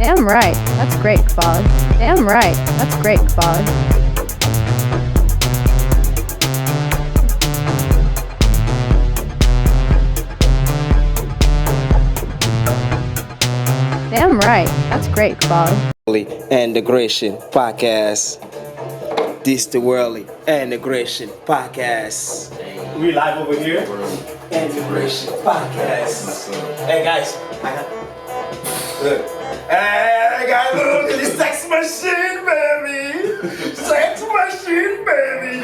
Damn right. That's great, Kovaly. Damn right. That's great, Kovaly. Damn right. That's great, Kovaly. Integration Podcast. This the Worldly Integration Podcast. We live over here. Integration Podcast. Hey guys, look. Hey guys, look at this sex machine, baby. Sex machine, baby.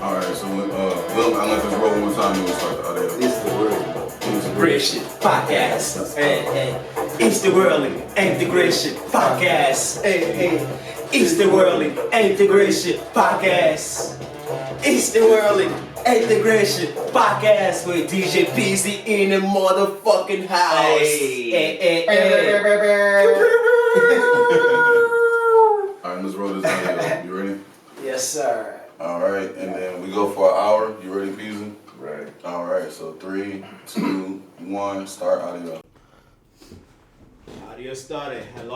Alright, so Will, I let this roll one time and we'll start the audio. This is the Worldly Integration Podcast. Hey. It's the Worldly Integration Podcast. Hey. It's the Worldly Integration Podcast. It's the Worldly Integration Podcast with DJ PEEZY in the motherfucking house. Hey. Alright, let's roll this audio. You ready? Yes, sir. Alright, and then we go for an hour. You ready, PEEZY? Right. Alright, so 3, 2, 1, start audio. Audio started. Hello.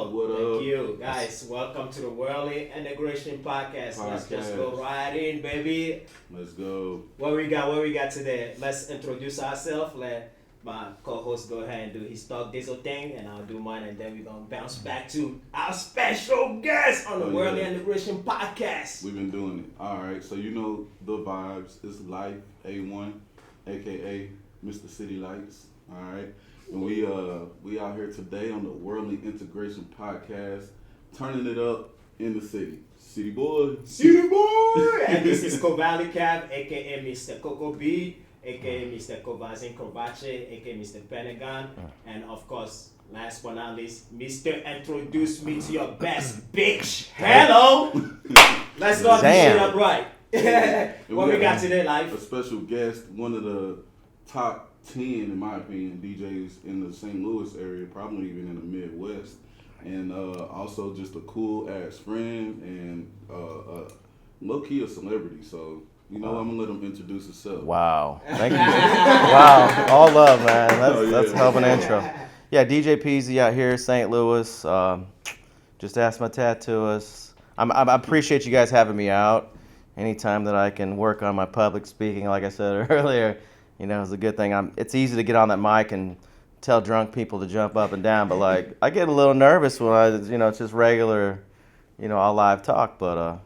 What Thank up? you, guys. Welcome to the Worldly Integration Podcast. Let's just go right in, baby. Let's go. What we got today? Let's introduce ourselves. Let my co-host go ahead and do his talk diesel thing, and I'll do mine, and then we're gonna bounce back to our special guest on the Worldly Integration Podcast. We've been doing it. Alright, so you know the vibes. It's Life A1, aka Mr. City Lights. Alright. And we out here today on the Worldly Integration Podcast, turning it up in the city. City boy. And this is Kovaly Kavv, aka Mr. Coco B, aka Mr. Kovaly Kavv IG, aka Mr. Pentagon, and of course, last but not least, Mr. Introduce me to your best bitch. Hello. Let's go this shit up right. What we got today, A Life? special guest, one of the top 10, in my opinion, DJs in the St. Louis area, probably even in the Midwest, and also just a cool ass friend and low key a celebrity. So I'm gonna let him introduce himself. Wow, thank you. Wow, all love, man. That's a hell of an intro. Yeah, DJ PEEZY out here, St. Louis. Just asked my tattooist. I appreciate you guys having me out. Anytime that I can work on my public speaking, like I said earlier. It's a good thing. It's easy to get on that mic and tell drunk people to jump up and down, but like I get a little nervous when it's just regular, all live talk. But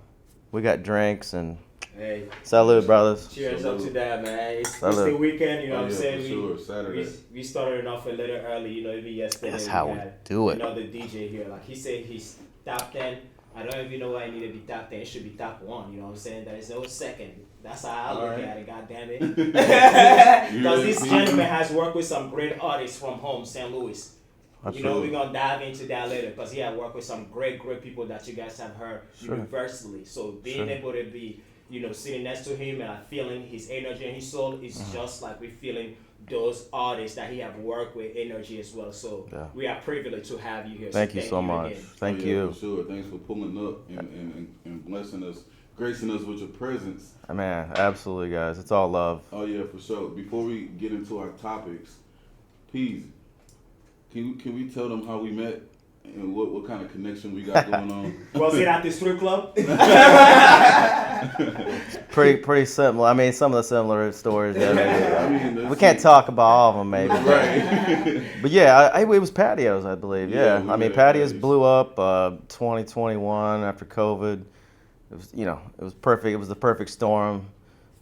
we got drinks and Hey, salute, brothers. cheers up to that, man. It's Salute. the weekend, you know what I'm For saying? sure, Saturday. We started off a little early, even yesterday. That's how we had do it. Another DJ here, like he said, he's top 10. I don't even know why I need to be top 10. It should be top 1. You know what I'm saying? There is no second. That's how I look at it. God damn it. Because this gentleman has worked with some great artists from home, St. Louis. We're gonna dive into that later because he had worked with some great people that you guys have heard universally. So being able to be, sitting next to him and feeling his energy and his soul is just like we're feeling those artists that he have worked with energy as well. So we are privileged to have you here. Thank you so much. Again. Thank you. For sure. Thanks for pulling up and blessing us, gracing us with your presence. Man, absolutely, guys. It's all love. Oh yeah, for sure. Before we get into our topics, PEEZY, can we tell them how we met and what kind of connection we got going on? Was it at the strip club? Pretty simple. I mean, some of the similar stories. I We can't talk about all of them, maybe. Right. But yeah, it was patios, I believe. Yeah, Yeah, we I mean, met at patios patios. blew up 2021 after COVID. It was, it was perfect. It was the perfect storm.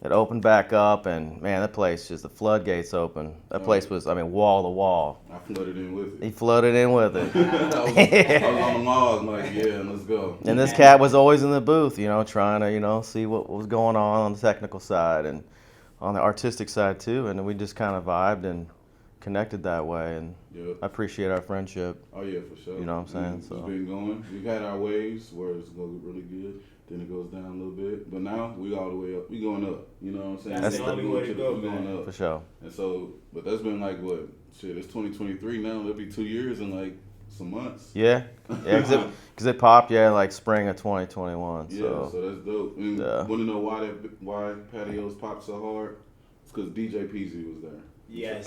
It opened back up, and man, that place just the floodgates open. That place was, wall to wall. I flooded in with He it. flooded in with it. I was on the log, like, yeah, let's go. And this cat was always in the booth, trying to, see what was going on the technical side and on the artistic side too. And we just kind of vibed and connected that way. And Yep. I appreciate our friendip. Oh yeah, for sure. You know what I'm saying? It's So. been going. We've had our waves where it's going really good, then it goes down a little bit. But now we all the way up. We going up. You know what I'm saying? That's the only way to go, We going man. up. For sure. And so, but that's been like what? Shit, it's 2023 now. That'll be 2 years and like some months. Yeah, because it popped, like spring of 2021. Yeah, So so that's dope. And Yeah. want to know why patios pop so hard? It's because DJ PEEZY was there. Yes.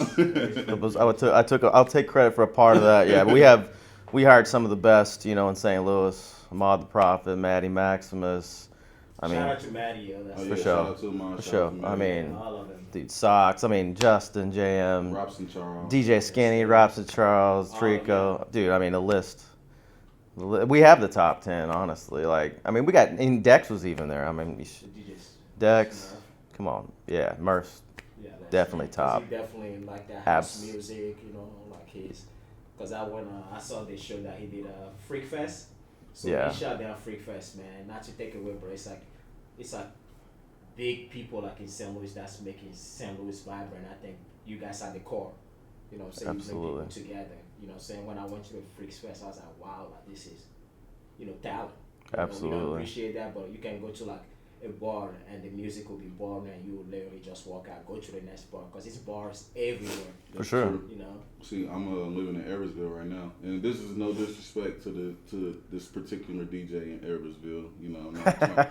I'll take credit for a part of that. Yeah, but we hired some of the best, you know, in St. Louis. Ahmad the Prophet, Maddie Maximus. Shout out to Maddie, yo. That's For sure. Shout out to Ahmad, For shout sure. out to I Maddie. mean, all of them. dude, Socks. I mean, Justin, JM, Robson Charles. DJ Skinny, Robson Charles, All of Trico. Dude, I mean, the list. We have the top 10, honestly. Like, I mean, we got, and Dex was even there. I mean, The DJs. Dex, come on. Yeah, Murph's Yeah, that's definitely true. 'Cause top. He definitely like that house Abs- music, you know, like his. Because I saw this show that he did a Freak Fest. So Yeah. he shot down Freak Fest, man. Not to take away, but it's like big people like in St. Louis that's making St. Louis vibrant. I think you guys are the core. You know what I'm saying? You Absolutely. bring people together. You know what I'm saying? When I went to the Freaks Fest, I was like, wow, like this is, you know, talent. You know, we Absolutely. don't appreciate that, but you can go to like a bar and the music will be boring and you will literally just walk out, go to the next bar because it's bars everywhere. For sure. You know? See, I'm living in Edwardsville right now, and this is no disrespect to this particular DJ in Edwardsville. You know,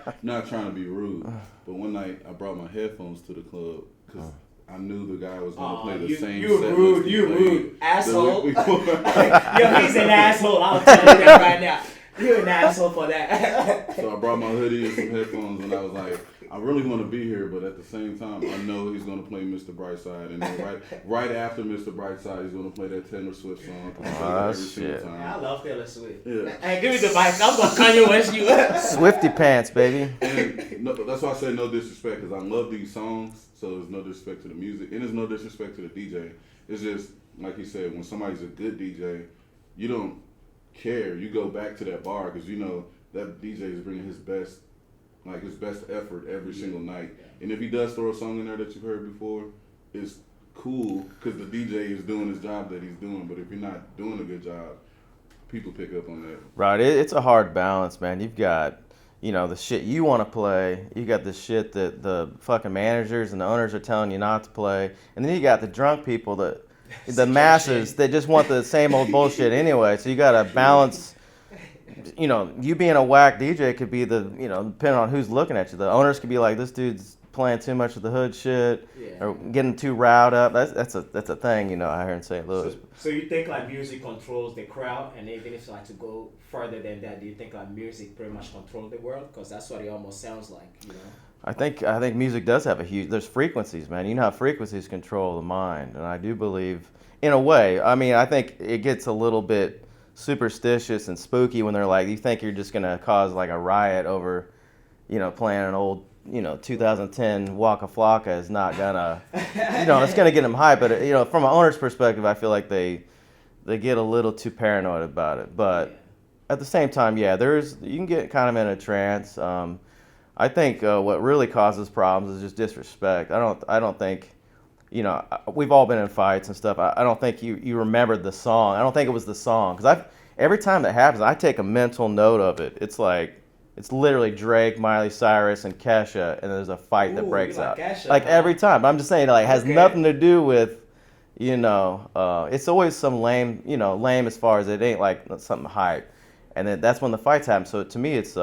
I'm not trying to be rude, but one night I brought my headphones to the club because I knew the guy was going to play the same you set rude, list he you played rude, the asshole. week before. Yo, he's an asshole. I'll tell you that right now. You're an asshole for that. So I brought my hoodie and some headphones, and I was like, I really want to be here, but at the same time, I know he's going to play Mr. Brightside, and then right after Mr. Brightside, he's going to play that Taylor Swift song. Oh, every single shit. I time. love Taylor Swift. Yeah. Hey, give me the mic. I'm gonna Kanye West you. Swifty pants, baby. And no, that's why I say no disrespect, because I love these songs, so there's no disrespect to the music, and there's no disrespect to the DJ. It's just, like he said, when somebody's a good DJ, you don't care. You go back to that bar, because you know that DJ is bringing his best effort every single night. And if he does throw a song in there that you've heard before, it's cool, because the DJ is doing his job that he's doing. But if you're not doing a good job, people pick up on that. Right, it's a hard balance, man. You've got, you know, the shit you want to play. You got the shit that the fucking managers and the owners are telling you not to play, and then you got the drunk people that, the masses that just want the same old bullshit anyway. So you got to balance. You know, you being a whack DJ could be the, you know, depending on who's looking at you. The owners could be like, this dude's playing too much of the hood shit, or getting too riled up. That's a thing, you know, out here in St. Louis. So you think like music controls the crowd, and even if like to go further than that, do you think like music pretty much controls the world? Because that's what it almost sounds like, you know. I think music does have a huge. There's frequencies, man. You know how frequencies control the mind, and I do believe, in a way. I mean, I think it gets a little bit superstitious and spooky when they're like, you think you're just gonna cause like a riot over, you know, playing an old, you know, 2010 Waka Flocka is not gonna, you know, it's gonna get them hyped. But you know, from an owner's perspective, I feel like they get a little too paranoid about it. But at the same time, yeah, you can get kind of in a trance. I think what really causes problems is just disrespect. I don't think, you know, we've all been in fights and stuff. I don't think you remembered the song. I don't think it was the song, because every time that happens, I take a mental note of it. It's like, it's literally Drake, Miley Cyrus, and Kesha, and there's a fight that breaks like out. Kesha, Like huh? every time. I'm just saying, like, it has Okay. nothing to do with, you know, it's always some lame, you know, lame as far as it ain't like something hype. And then that's when the fights happen. So to me, it's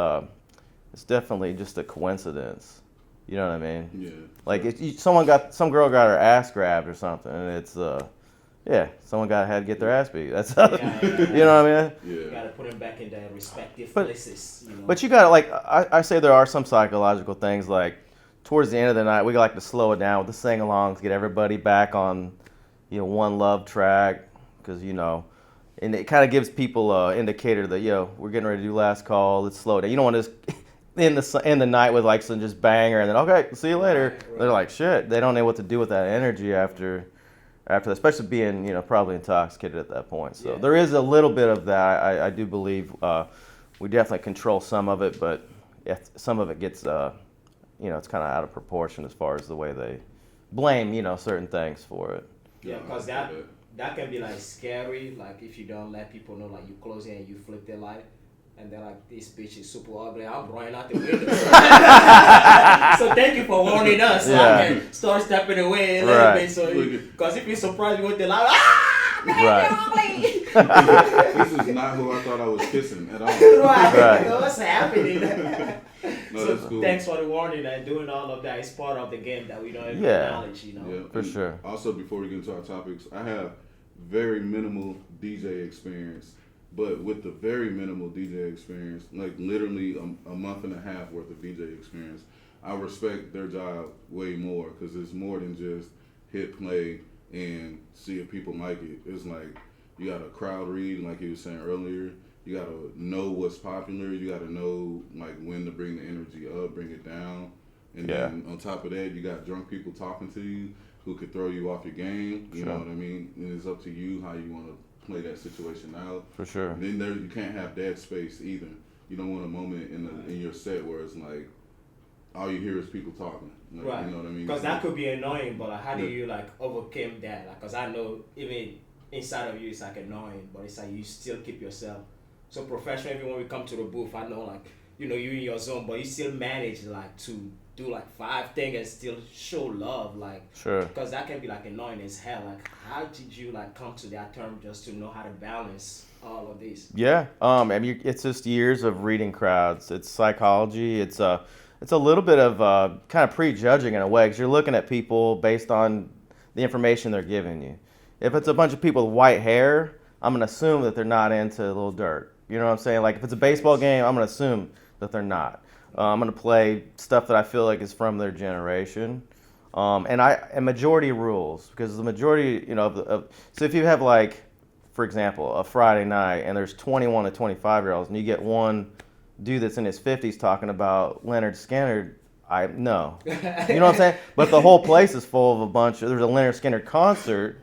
definitely just a coincidence. You know what I mean? Yeah. Like some girl got her ass grabbed or something, and it's someone had to get their ass beat. That's how, you know what I mean? You Yeah. gotta put them back in their respective But- places, you know. But you gotta, like, I say there are some psychological things, like towards the end of the night we like to slow it down with the sing-alongs, get everybody back on, you know, one love track, because you know, and it kind of gives people an indicator that, yo, we're getting ready to do last call, let's slow it down. You don't want to just end the night with like some just banger and then okay, see you later. Right. They're like, shit, they don't know what to do with that energy after that, especially being, you know, probably intoxicated at that point. So Yeah. there is a little bit of that. I do believe we definitely control some of it, but some of it gets, you know, it's kind of out of proportion as far as the way they blame, you know, certain things for it. Yeah, because that can be like scary, like if you don't let people know, like you close it and you flip their light, and they're like, this bitch is super ugly, I'm running out the window. So thank you for warning us, so I can start stepping away a little bit. So, because if you're surprised with the light, man, Right. you're ugly. This is not who I thought I was kissing at all. Right. You know what's happening? No, So that's cool. thanks for the warning and doing all of that is part of the game that we don't even Yeah. acknowledge, you know. Yeah, For and sure. Also, before we get into our topics, I have very minimal DJ experience, but with the very minimal DJ experience, like literally a month and a half worth of DJ experience, I respect their job way more because it's more than just hit play and see if people like it. It's like you got to crowd read, like you were saying earlier. You got to know what's popular. You got to know like when to bring the energy up, bring it down. And then on top of that, you got drunk people talking to you who could throw you off your game. You know what I mean? And it's up to you how you want to play that situation out. For sure. And then you can't have dead space either. You don't want a moment in your set where it's like all you hear is people talking. Like, Right. You know what I mean? Because that could be annoying, but like, how do Yeah. you like overcome that? Like, because I know even inside of you it's like annoying, but it's like you still keep yourself so professional. Even when we come to the booth, I know like you're in your zone, but you still manage like to do like 5 things and still show love, like Sure. because that can be like annoying as hell. Like, how did you like come to that term just to know how to balance all of this? Yeah. I mean, it's just years of reading crowds. It's psychology. It's a little bit of kind of prejudging in a way because you're looking at people based on the information they're giving you. If it's a bunch of people with white hair, I'm gonna assume that they're not into a little dirt. You know what I'm saying? Like if it's a baseball game, I'm gonna assume that they're not. I'm gonna play stuff that I feel like is from their generation, and majority rules because the majority, so if you have like, for example, a Friday night and there's 21 to 25-year-olds and you get one dude that's in his 50s talking about Leonard Skinner, no, you know what I'm saying? But the whole place is full of there's a Leonard Skinner concert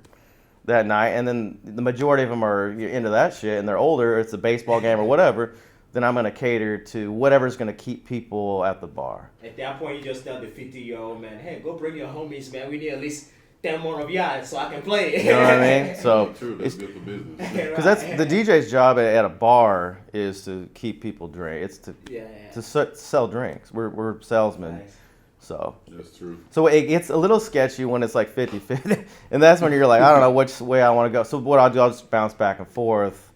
that night, and then the majority of them are into that shit and they're older, it's a baseball game or whatever. Then I'm going to cater to whatever's going to keep people at the bar. At that point, you just tell the 50-year-old man, hey, go bring your homies, man. We need at least 10 more of y'all so I can play. You know what I mean? So True, that's good for business. because that's the DJ's job at a bar is to keep people drink. It's to sell drinks. We're salesmen. Nice. So That's true. So it gets a little sketchy when it's like 50-50. And that's when you're like, I don't know which way I want to go. So what I'll do, I'll just bounce back and forth,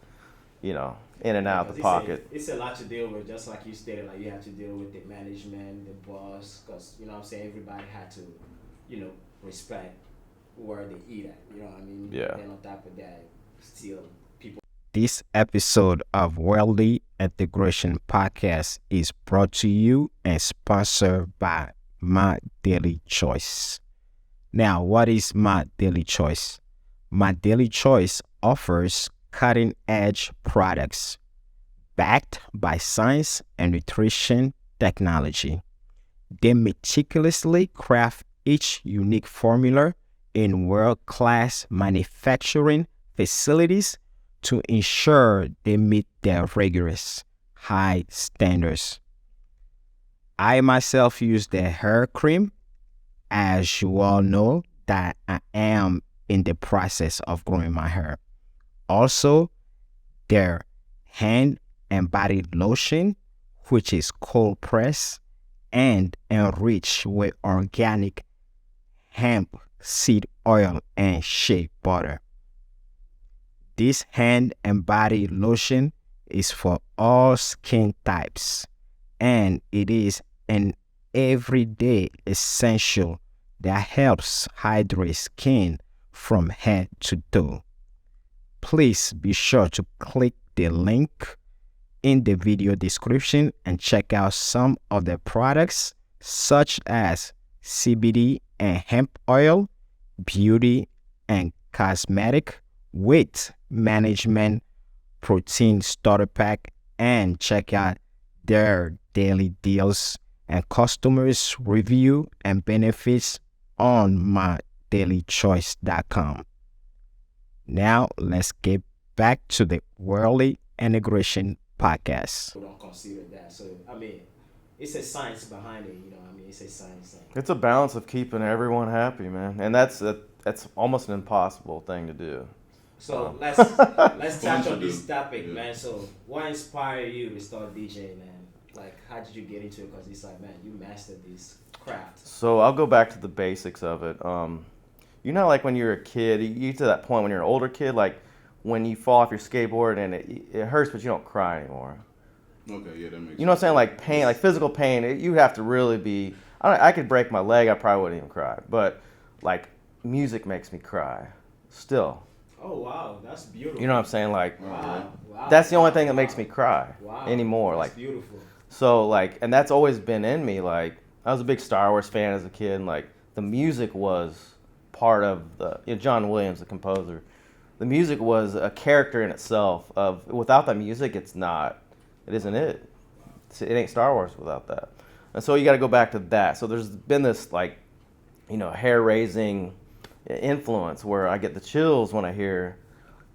in and out the pocket. It's a lot to deal with, just like you stated. Like you have to deal with the management, the boss, because you know what I'm saying. Everybody had to, respect where they eat at. You know what I mean? Yeah. And on top of that, still people. This episode of Worldly Integration Podcast is brought to you and sponsored by My Daily Choice. Now, what is My Daily Choice? My Daily Choice offers cutting-edge products backed by science and nutrition technology. They meticulously craft each unique formula in world-class manufacturing facilities to ensure they meet their rigorous high standards. I myself use their hair cream. As you all know, that I am in the process of growing my hair. Also, their hand and body lotion, which is cold pressed and enriched with organic hemp seed oil and shea butter. This hand and body lotion is for all skin types, and it is an everyday essential that helps hydrate skin from head to toe. Please be sure to click the link in the video description and check out some of the products such as CBD and hemp oil, beauty and cosmetic, weight management, protein starter pack, and check out their daily deals and customers review and benefits on mydailychoice.com. Now, let's get back to the Worldly Integration Podcast. People don't consider that. So, I mean, it's a science behind it, you know what I mean? It's a science. It's a balance of keeping everyone happy, man. And that's almost an impossible thing to do. So let's touch on this topic, man. So what inspired you to start DJing, man? Like, how did you get into it? Because it's like, man, you mastered this craft. So I'll go back to the basics of it. Like when you're a kid, you get to that point when you're an older kid, like when you fall off your skateboard and it hurts, but you don't cry anymore. Okay, yeah, that makes sense. You know what I'm saying? Like pain, like physical pain, you have to really be. I could break my leg, I probably wouldn't even cry. But like music makes me cry, still. Oh wow, that's beautiful. You know what I'm saying? Like Wow. that's the only thing that makes me cry anymore. That's Like beautiful. so, like, and that's always been in me. Like I was a big Star Wars fan as a kid, and like the music was part of John Williams, the composer. The music was a character in itself. Without that music, it isn't it. It ain't Star Wars without that. And so you got to go back to that. So there's been this like, hair-raising influence where I get the chills when I hear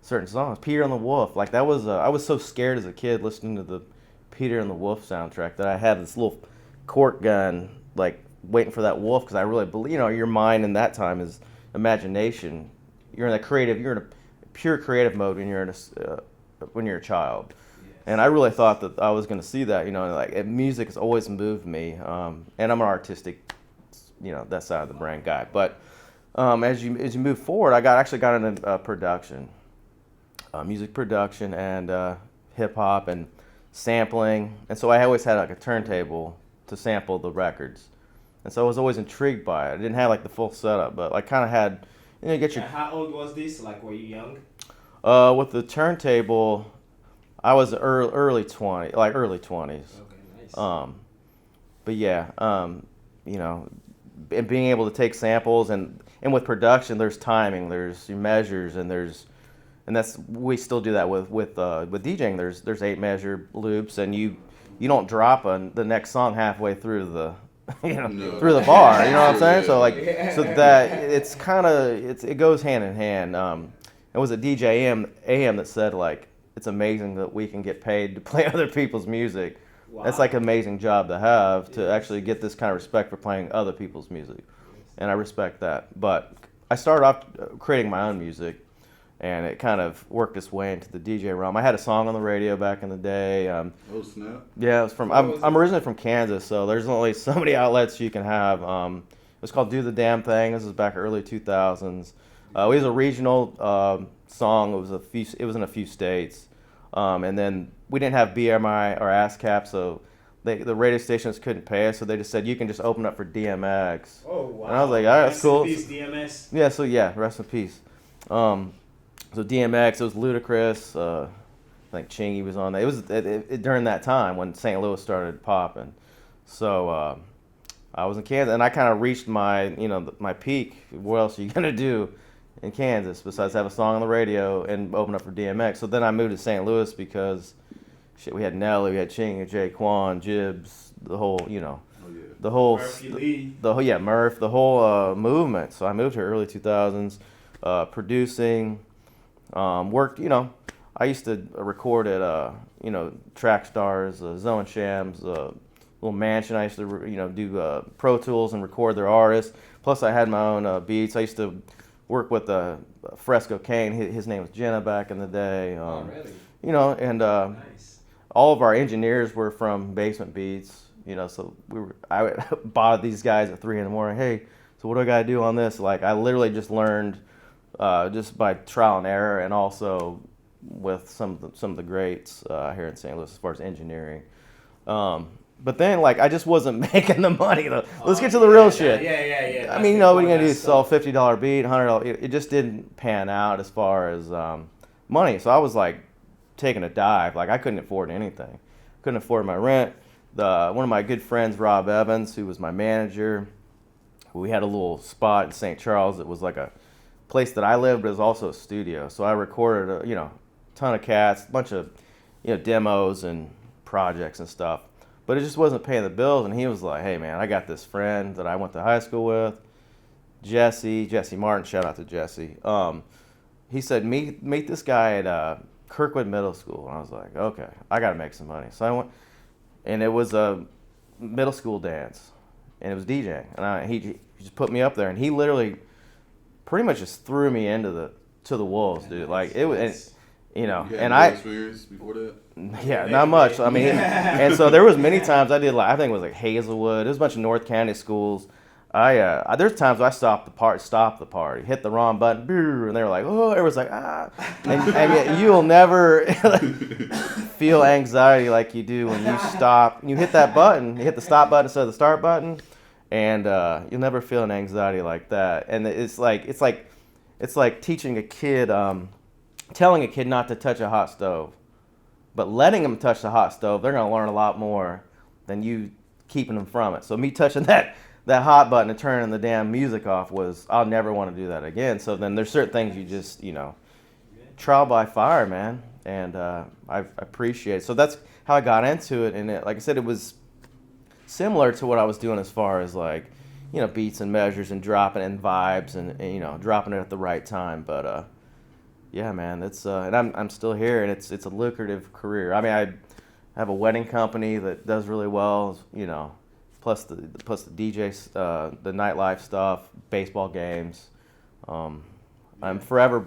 certain songs. Peter and the Wolf, like that was. I was so scared as a kid listening to the Peter and the Wolf soundtrack that I had this little cork gun, like waiting for that wolf, because I really believe, your mind in that time is imagination. You're in a pure creative mode when you're a child. And I really thought that I was going to see that, music has always moved me. And I'm an artistic, that side of the brain guy. But as you move forward, I actually got into production, music production and hip hop and sampling. And so I always had like a turntable to sample the records. And so I was always intrigued by it. I didn't have like the full setup, but I kind of had, get your. How old was this? Like, were you young? With the turntable, I was early 20s. Okay, nice. But yeah, and being able to take samples and with production, there's timing, there's measures, and we still do that with DJing. There's 8 measure loops, and you don't drop the next song halfway through the. Through the bar, you know what I'm saying? So so that it goes hand in hand. It was a DJ AM that said like it's amazing that we can get paid to play other people's music. Wow. That's like an amazing job to have to actually get this kind of respect for playing other people's music, and I respect that. But I started off creating my own music, and it kind of worked its way into the DJ realm. I had a song on the radio back in the day. Oh snap! Yeah, it was from. I'm originally from Kansas, so there's only so many outlets you can have. It was called "Do the Damn Thing." This was back early 2000s. It was a regional song. It was in a few states, and then we didn't have BMI or ASCAP, so the radio stations couldn't pay us, so they just said you can just open up for DMX. Oh wow! And I was like, all right, that's cool. Rest in peace, DMX. Yeah, so yeah, rest in peace. So DMX, it was Ludacris. I think Chingy was on there. It was during that time when St. Louis started popping. So I was in Kansas, and I kind of reached my my peak. What else are you gonna do in Kansas besides have a song on the radio and open up for DMX? So then I moved to St. Louis because we had Nelly, we had Chingy, Jay Quan, Jibbs, the whole the whole Murph, the whole movement. So I moved here early 2000s, producing. Worked, I used to record at, Track Stars, Zone Shams, little mansion. I used to, do Pro Tools and record their artists. Plus, I had my own beats. I used to work with Fresco Kane. His name was Jenna back in the day. Really? And nice. All of our engineers were from Basement Beats. So I bought these guys at 3 a.m. Hey, so what do I got to do on this? Like, I literally just learned. Just by trial and error, and also with some of the greats here in St. Louis as far as engineering. But then, like, I just wasn't making the money. Let's get to the real shit. Yeah. I mean, what are you gonna do? Sell $50 beat, $100? It just didn't pan out as far as money. So I was like taking a dive. Like I couldn't afford anything. Couldn't afford my rent. One of my good friends, Rob Evans, who was my manager, we had a little spot in St. Charles. It was like a place that I lived, but it was also a studio. So I recorded a ton of cats, a bunch of demos and projects and stuff. But it just wasn't paying the bills. And he was like, "Hey man, I got this friend that I went to high school with, Jesse Martin. Shout out to Jesse. He said meet this guy at Kirkwood Middle School." And I was like, "Okay, I got to make some money." So I went, and it was a middle school dance, and it was DJing. And he just put me up there, and he literally pretty much just threw me into the wolves, dude. Like it was, You had and no I experience before that? Yeah, not much. I mean, and so there was many times I did, like, I think it was like Hazelwood. It was a bunch of North County schools. There's times where I stop the party, hit the wrong button, and they were like, oh, everyone's like, ah, and you'll never feel anxiety like you do when you stop. You hit that button, you hit the stop button instead of the start button, and you'll never feel an anxiety like that. And it's like teaching a kid, telling a kid not to touch a hot stove, but letting them touch the hot stove, they're gonna learn a lot more than you keeping them from it. So me touching that hot button and turning the damn music off I'll never want to do that again. So then there's certain things you just, trial by fire, man. And I appreciate it. So that's how I got into it. And like I said, it was similar to what I was doing as far as like, beats and measures and dropping in vibes and dropping it at the right time. But yeah, man, it's and I'm still here, and it's a lucrative career. I mean, I have a wedding company that does really well, plus the DJs, the nightlife stuff, baseball games. I'm forever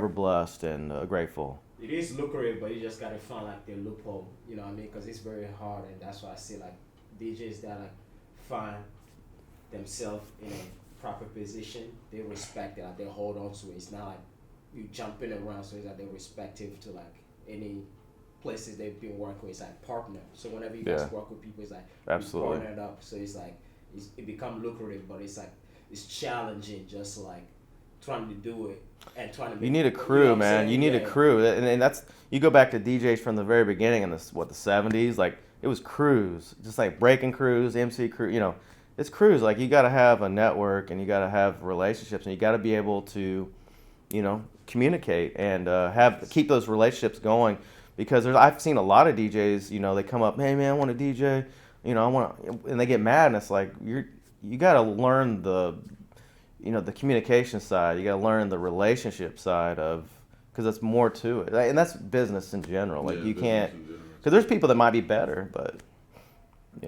blessed and grateful. It is lucrative, but you just gotta find like the loophole. You know what I mean? Because it's very hard, and that's why I see like DJs that like find themselves in a proper position. They respect it, like they hold on to it. It's not like you jumping around, so it's like they're respective to like any places they've been working with. It's like partner. So whenever you guys work with people, it's like absolutely partnered up. So it's like it become lucrative, but it's like it's challenging, just like trying to do it and trying to. You need a crew, man. You need a crew, and that's you go back to DJs from the very beginning in the 70s. Like it was crews, just like breaking crews, MC crew. It's crews. Like you got to have a network, and you got to have relationships, and you got to be able to, communicate and keep those relationships going. Because I've seen a lot of DJs, they come up, hey man, I want to DJ, and they get mad, and it's like you got to learn the communication side. You got to learn the relationship side because there's more to it, and that's business in general. Like you can't, because there's people that might be better, but Oh,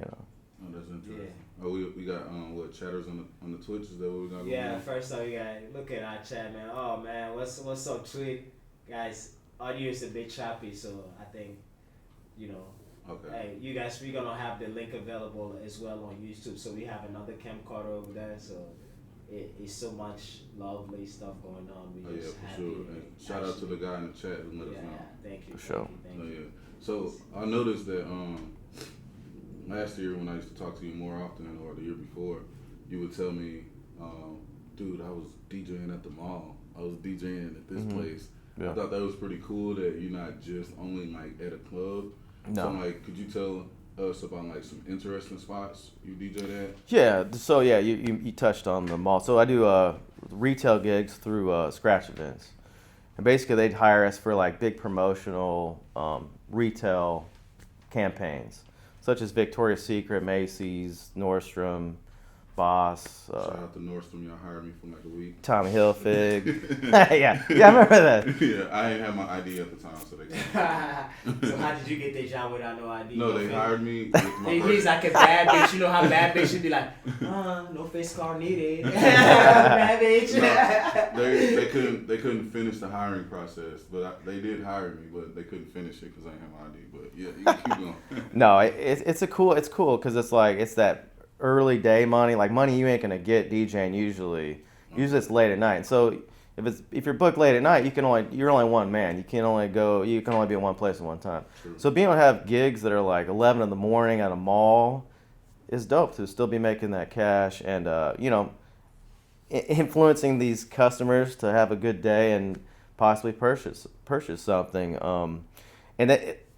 that's interesting. Yeah. Oh, we got chatters on the Twitch? Is that what we got? Yeah, first off, we got look at our chat, man. Oh man, what's up, Tweet, guys? Audio is a bit choppy, so I think, Okay. Hey, you guys, we're gonna have the link available as well on YouTube. So we have another camcorder over there. So it's so much lovely stuff going on. Oh yeah, for sure. And shout out to the guy in the chat who let us know. Thank you. For sure. Thank you. Yeah. So I noticed that last year when I used to talk to you more often, or the year before, you would tell me, dude, I was DJing at the mall. I was DJing at this place. Yeah. I thought that was pretty cool that you're not just only like at a club. No. So like, could you tell us about like some interesting spots you DJ at? Yeah. So yeah, you touched on the mall. So I do retail gigs through scratch events, and basically they'd hire us for like big promotional retail campaigns, such as Victoria's Secret, Macy's, Nordstrom, Boss. Shout out to Nordstrom, y'all hired me for like a week. Tommy Hilfiger. yeah, I remember that. Yeah, I didn't have my ID at the time, so they. So how did you get that job without no ID? No, they hired me. With my He's like a bad bitch. You know how bad bitch should be like, no face card needed. Bad bitch. No, they couldn't finish the hiring process, but they did hire me, but they couldn't finish it because I didn't have my ID. But yeah, you can keep going. No, it's cool because it's like it's that early day money, like money you ain't gonna get DJing usually. Usually it's late at night. So if you're booked late at night, you're only one man. You can only be in one place at one time. True. So being able to have gigs that are like 11 in the morning at a mall is dope to still be making that cash and influencing these customers to have a good day and possibly purchase something. And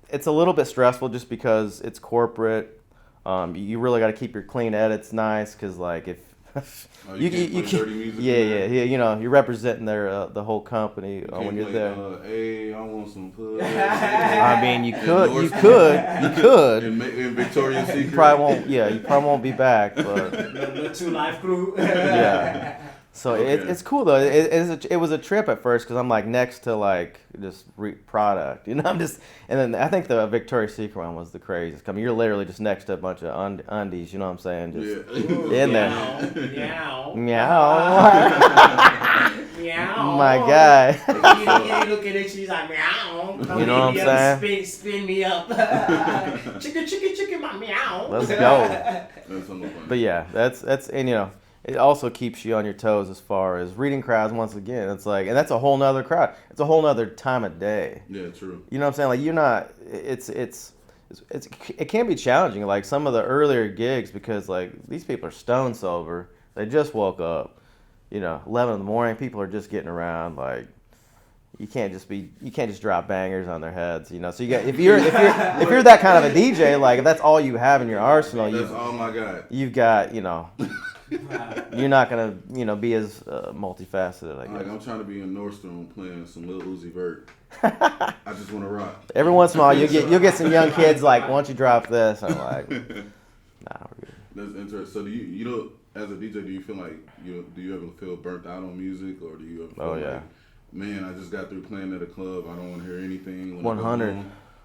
it's a little bit stressful just because it's corporate. You really got to keep your clean edits nice because like if you can't dirty music you're representing the whole company when you're there. Hey, I want some pussy. I mean, you could. In Victoria's Secret. You probably won't be back, but the two live crew. Yeah. So Okay. it's cool though. It was a trip at first because I'm like next to like just product, I'm just, and then I think the Victoria's Secret one was the craziest. I mean, you're literally just next to a bunch of undies, you know what I'm saying? Just in there. Meow. Meow. Meow. My guy. You look at it, she's like meow. You know what I'm saying? Spin me up. Chicken, my meow. Let's go. That's something funny. But yeah, that's and it also keeps you on your toes as far as reading crowds. Once again, it's like, and that's a whole nother crowd. It's a whole nother time of day. Yeah, true. You know what I'm saying? Like you're not. It can be challenging. Like some of the earlier gigs because like these people are stone sober. They just woke up. 11 in the morning. People are just getting around. Like you can't just drop bangers on their heads. So you got if you're that kind of a DJ, like if that's all you have in your arsenal, That's all my God. You've got you're not gonna be as multifaceted. I guess. Like I'm trying to be in Nordstrom playing some Lil Uzi Vert. I just want to rock. Every once in a while, you'll get some young kids like, "Why don't you drop this?" I'm like, "Nah, we're good." That's interesting. So do you as a DJ, do you feel like do you ever feel burnt out on music, or do you ever feel like, man, I just got through playing at a club, I don't want to hear anything. 100.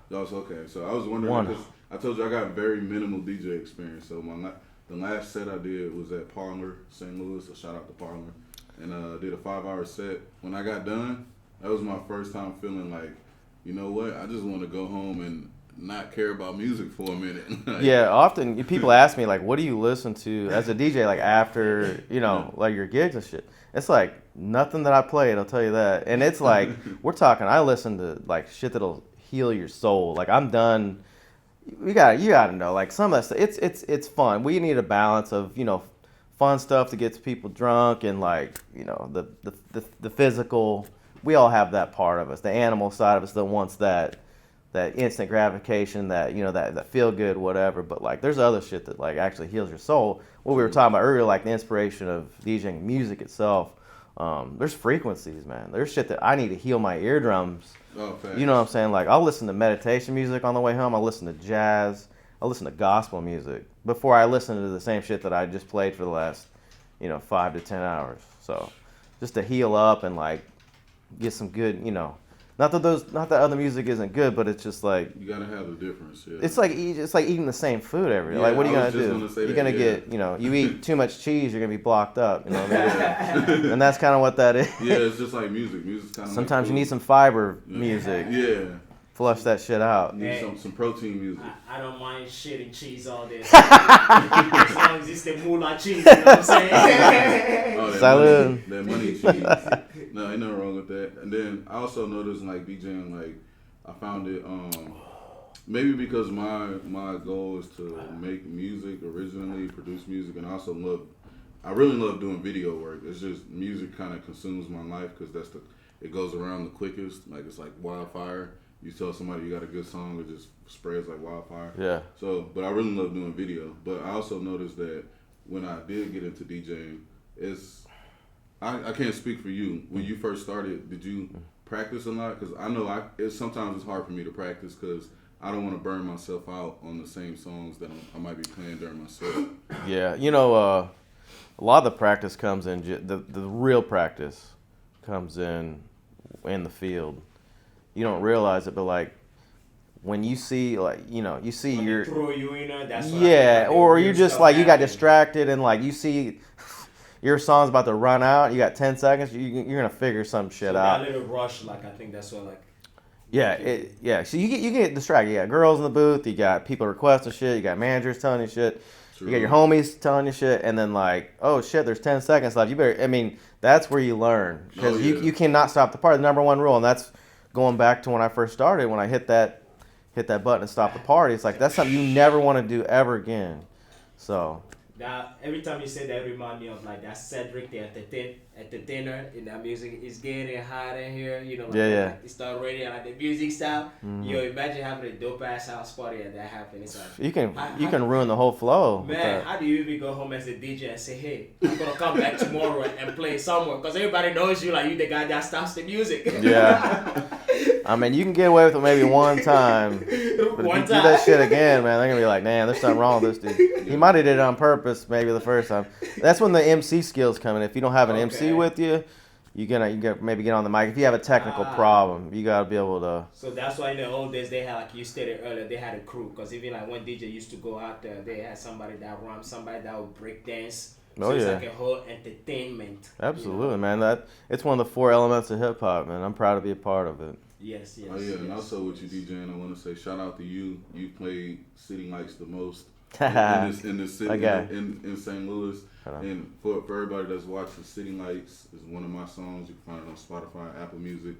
That's okay. So I was wondering because I told you I got very minimal DJ experience. So the last set I did was at Parlor, St. Louis. So shout out to Parlor, and did a 5-hour set. When I got done, that was my first time feeling like, you know what? I just want to go home and not care about music for a minute. Yeah, often people ask me like, what do you listen to as a DJ like after like your gigs and shit? It's like nothing that I played, I'll tell you that. And it's like we're talking. I listen to like shit that'll heal your soul. Like I'm done. You gotta know like some of that stuff. It's fun. We need a balance of fun stuff that gets people drunk and like the physical. We all have that part of us. The animal side of us that wants that instant gratification, that feel good, whatever. But like, there's other shit that like actually heals your soul. What we were talking about earlier, like the inspiration of DJing music itself. There's frequencies, man. There's shit that I need to heal my eardrums. Oh, thanks. You know what I'm saying? Like I'll listen to meditation music on the way home. I'll listen to jazz. I'll listen to gospel music before I listen to the same shit that I just played for the last 5 to 10 hours. So just to heal up and like get some good, not that other music isn't good, but it's just like you gotta have the difference. Yeah. It's like eating the same food every day. Like what are you gonna do? You're gonna get you eat too much cheese, you're gonna be blocked up. And that's kind of what that is. Yeah, it's just like music. Music's kind of sometimes you need some fiber music. Yeah. Flush that shit out. You need some protein music. I don't mind shit and cheese all day. As long as it's the moolah cheese, you know what I'm saying? Oh, Salud. That money cheese. No, ain't nothing wrong with that. And then I also noticed like DJing, like I found it maybe because my goal is to make music originally, produce music, and I really love doing video work. It's just music kind of consumes my life because it goes around the quickest. Like it's like wildfire. You tell somebody you got a good song, it just spreads like wildfire. Yeah. So, but I really love doing video. But I also noticed that when I did get into DJing, I can't speak for you. When you first started, did you practice a lot? Because I know sometimes it's hard for me to practice because I don't want to burn myself out on the same songs that I might be playing during my set. Yeah, a lot of the practice comes in, the real practice comes in the field. You don't realize it, but like when you see like you see when your they throw you in, that's what or you just like you got distracted and like you see your song's about to run out. You got 10 seconds. You're gonna figure some shit out. That little rush, like I think that's what like. Yeah. So you get distracted. You got girls in the booth. You got people requesting shit. You got managers telling you shit. True. You got your homies telling you shit, and then like, oh shit, there's 10 seconds left. You better. I mean, that's where you learn because you cannot stop the party. The number one rule, and that's going back to when I first started. When I hit that button and stop the party, it's like that's something you never want to do ever again. So. Now, every time you say that, remind me of like that Cedric there at the dinner in that music. It's getting hot in here, Like, like it's already like the music style. Mm-hmm. Imagine having a dope ass house party and that happen. It's like you can ruin the whole flow. Man, how do you even go home as a DJ and say, hey, I'm gonna come back tomorrow and play somewhere? Because everybody knows you, like you the guy that stops the music. Yeah. I mean, you can get away with it maybe one time, but if you do that shit again, man, they're gonna be like, "Man, there's something wrong with this dude. He might have did it on purpose, maybe the first time." That's when the MC skills come in. If you don't have an MC with you, you gotta maybe get on the mic. If you have a technical problem, you gotta be able to. So that's why in the old days they had, like you stated earlier, they had a crew. Because even like when DJ used to go out there, they had somebody that rhymed, somebody that would break dance. So it's like a whole entertainment. Absolutely, man. It's one of the 4 elements of hip hop, man. I'm proud to be a part of it. Yes. Oh yeah, and also with you DJing, I want to say shout out to you. You played City Lights the most in this city Okay. in St. Louis. And for everybody that's watching, City Lights is one of my songs. You can find it on Spotify, Apple Music.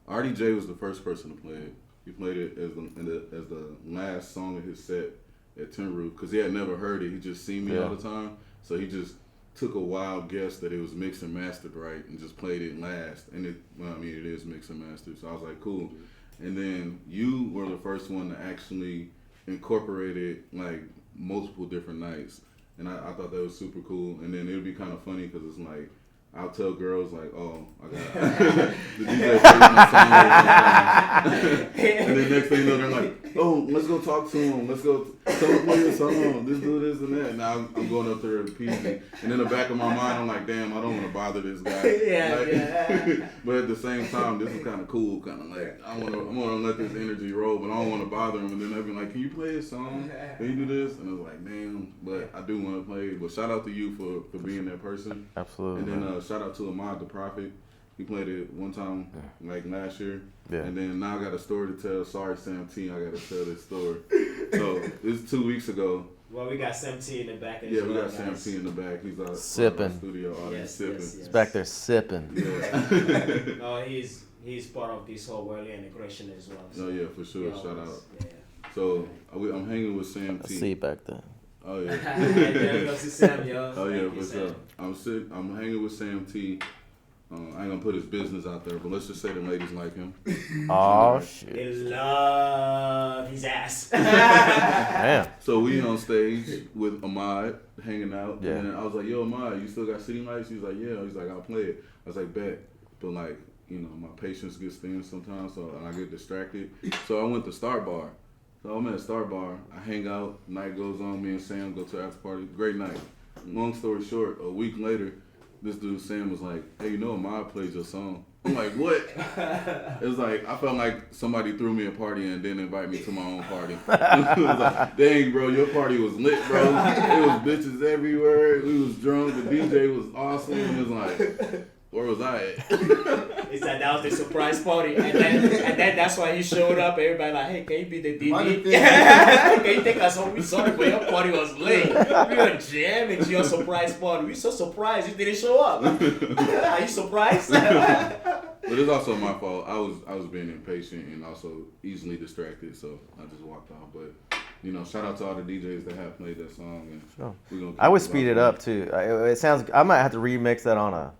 RDJ was the first person to play it. He played it as the last song of his set at Tin Roof because he had never heard it. He just seen me all the time, so he just took a wild guess that it was mixed and mastered right and just played it last. And it is mixed and mastered. So I was like, cool. And then you were the first one to actually incorporate it like multiple different nights. And I thought that was super cool. And then it would be kind of funny because it's like, I'll tell girls like, oh, I got the DJ plays my song. And then next thing you know, they're like, oh, let's go talk to him. Let's go tell him to play your song. Let's do this and that. Now I'm going up there to PEEZY. And in the back of my mind, I'm like, damn, I don't want to bother this guy. But at the same time, this is kind of cool. Kind of like, I want to let this energy roll, but I don't want to bother him. And then they'll be like, can you play a song? Can you do this? And I was like, damn, but I do want to play. But shout out to you for being that person. Absolutely. And then shout out to Ahmad the Prophet. He played it one time like last year. Yeah. And then now I got a story to tell. Sorry, Sam T, I got to tell this story. So this is 2 weeks ago. Well, we got Sam T in the back. Yeah, we got Sam T in the back. He's out sipping. In the studio audience sipping. He's back there sipping. Yeah. No, he's part of this whole worldly integration as well. So. Oh yeah, for sure. Shout out. Yeah. So I'm hanging with Sam T. I see you back there. Oh yeah. There goes to Sam, yo. Oh yeah, for sure. I'm hanging with Sam T. I ain't gonna put his business out there, but let's just say the ladies like him. Oh shit! They love his ass. Damn. So we on stage with Ahmad hanging out, yeah. And I was like, "Yo, Ahmad, you still got City Lights?" He's like, "Yeah." He's like, "I'll play it." I was like, "Bet," but like, my patience gets thin sometimes, and I get distracted. So I went to Star Bar. So I'm at Star Bar. I hang out. Night goes on. Me and Sam go to after party. Great night. Long story short, a week later, this dude Sam was like, "Hey, Ahmad plays your song." I'm like, "What?" It was like I felt like somebody threw me a party and didn't invite me to my own party. It was like, "Dang, bro, your party was lit, bro. It was bitches everywhere. We was drunk. The DJ was awesome." And it was like, where was I at? He said that was the surprise party, and then that's why he showed up. Everybody like, "Hey, can you be the DJ? Can you take us home? We saw it, but your party was late. We were jamming to your surprise party. We so surprised you didn't show up. Are you surprised?" But it's also my fault. I was being impatient and also easily distracted, so I just walked off. But shout out to all the DJs that have played that song. And sure. I would speed it up too. It sounds. I might have to remix that on a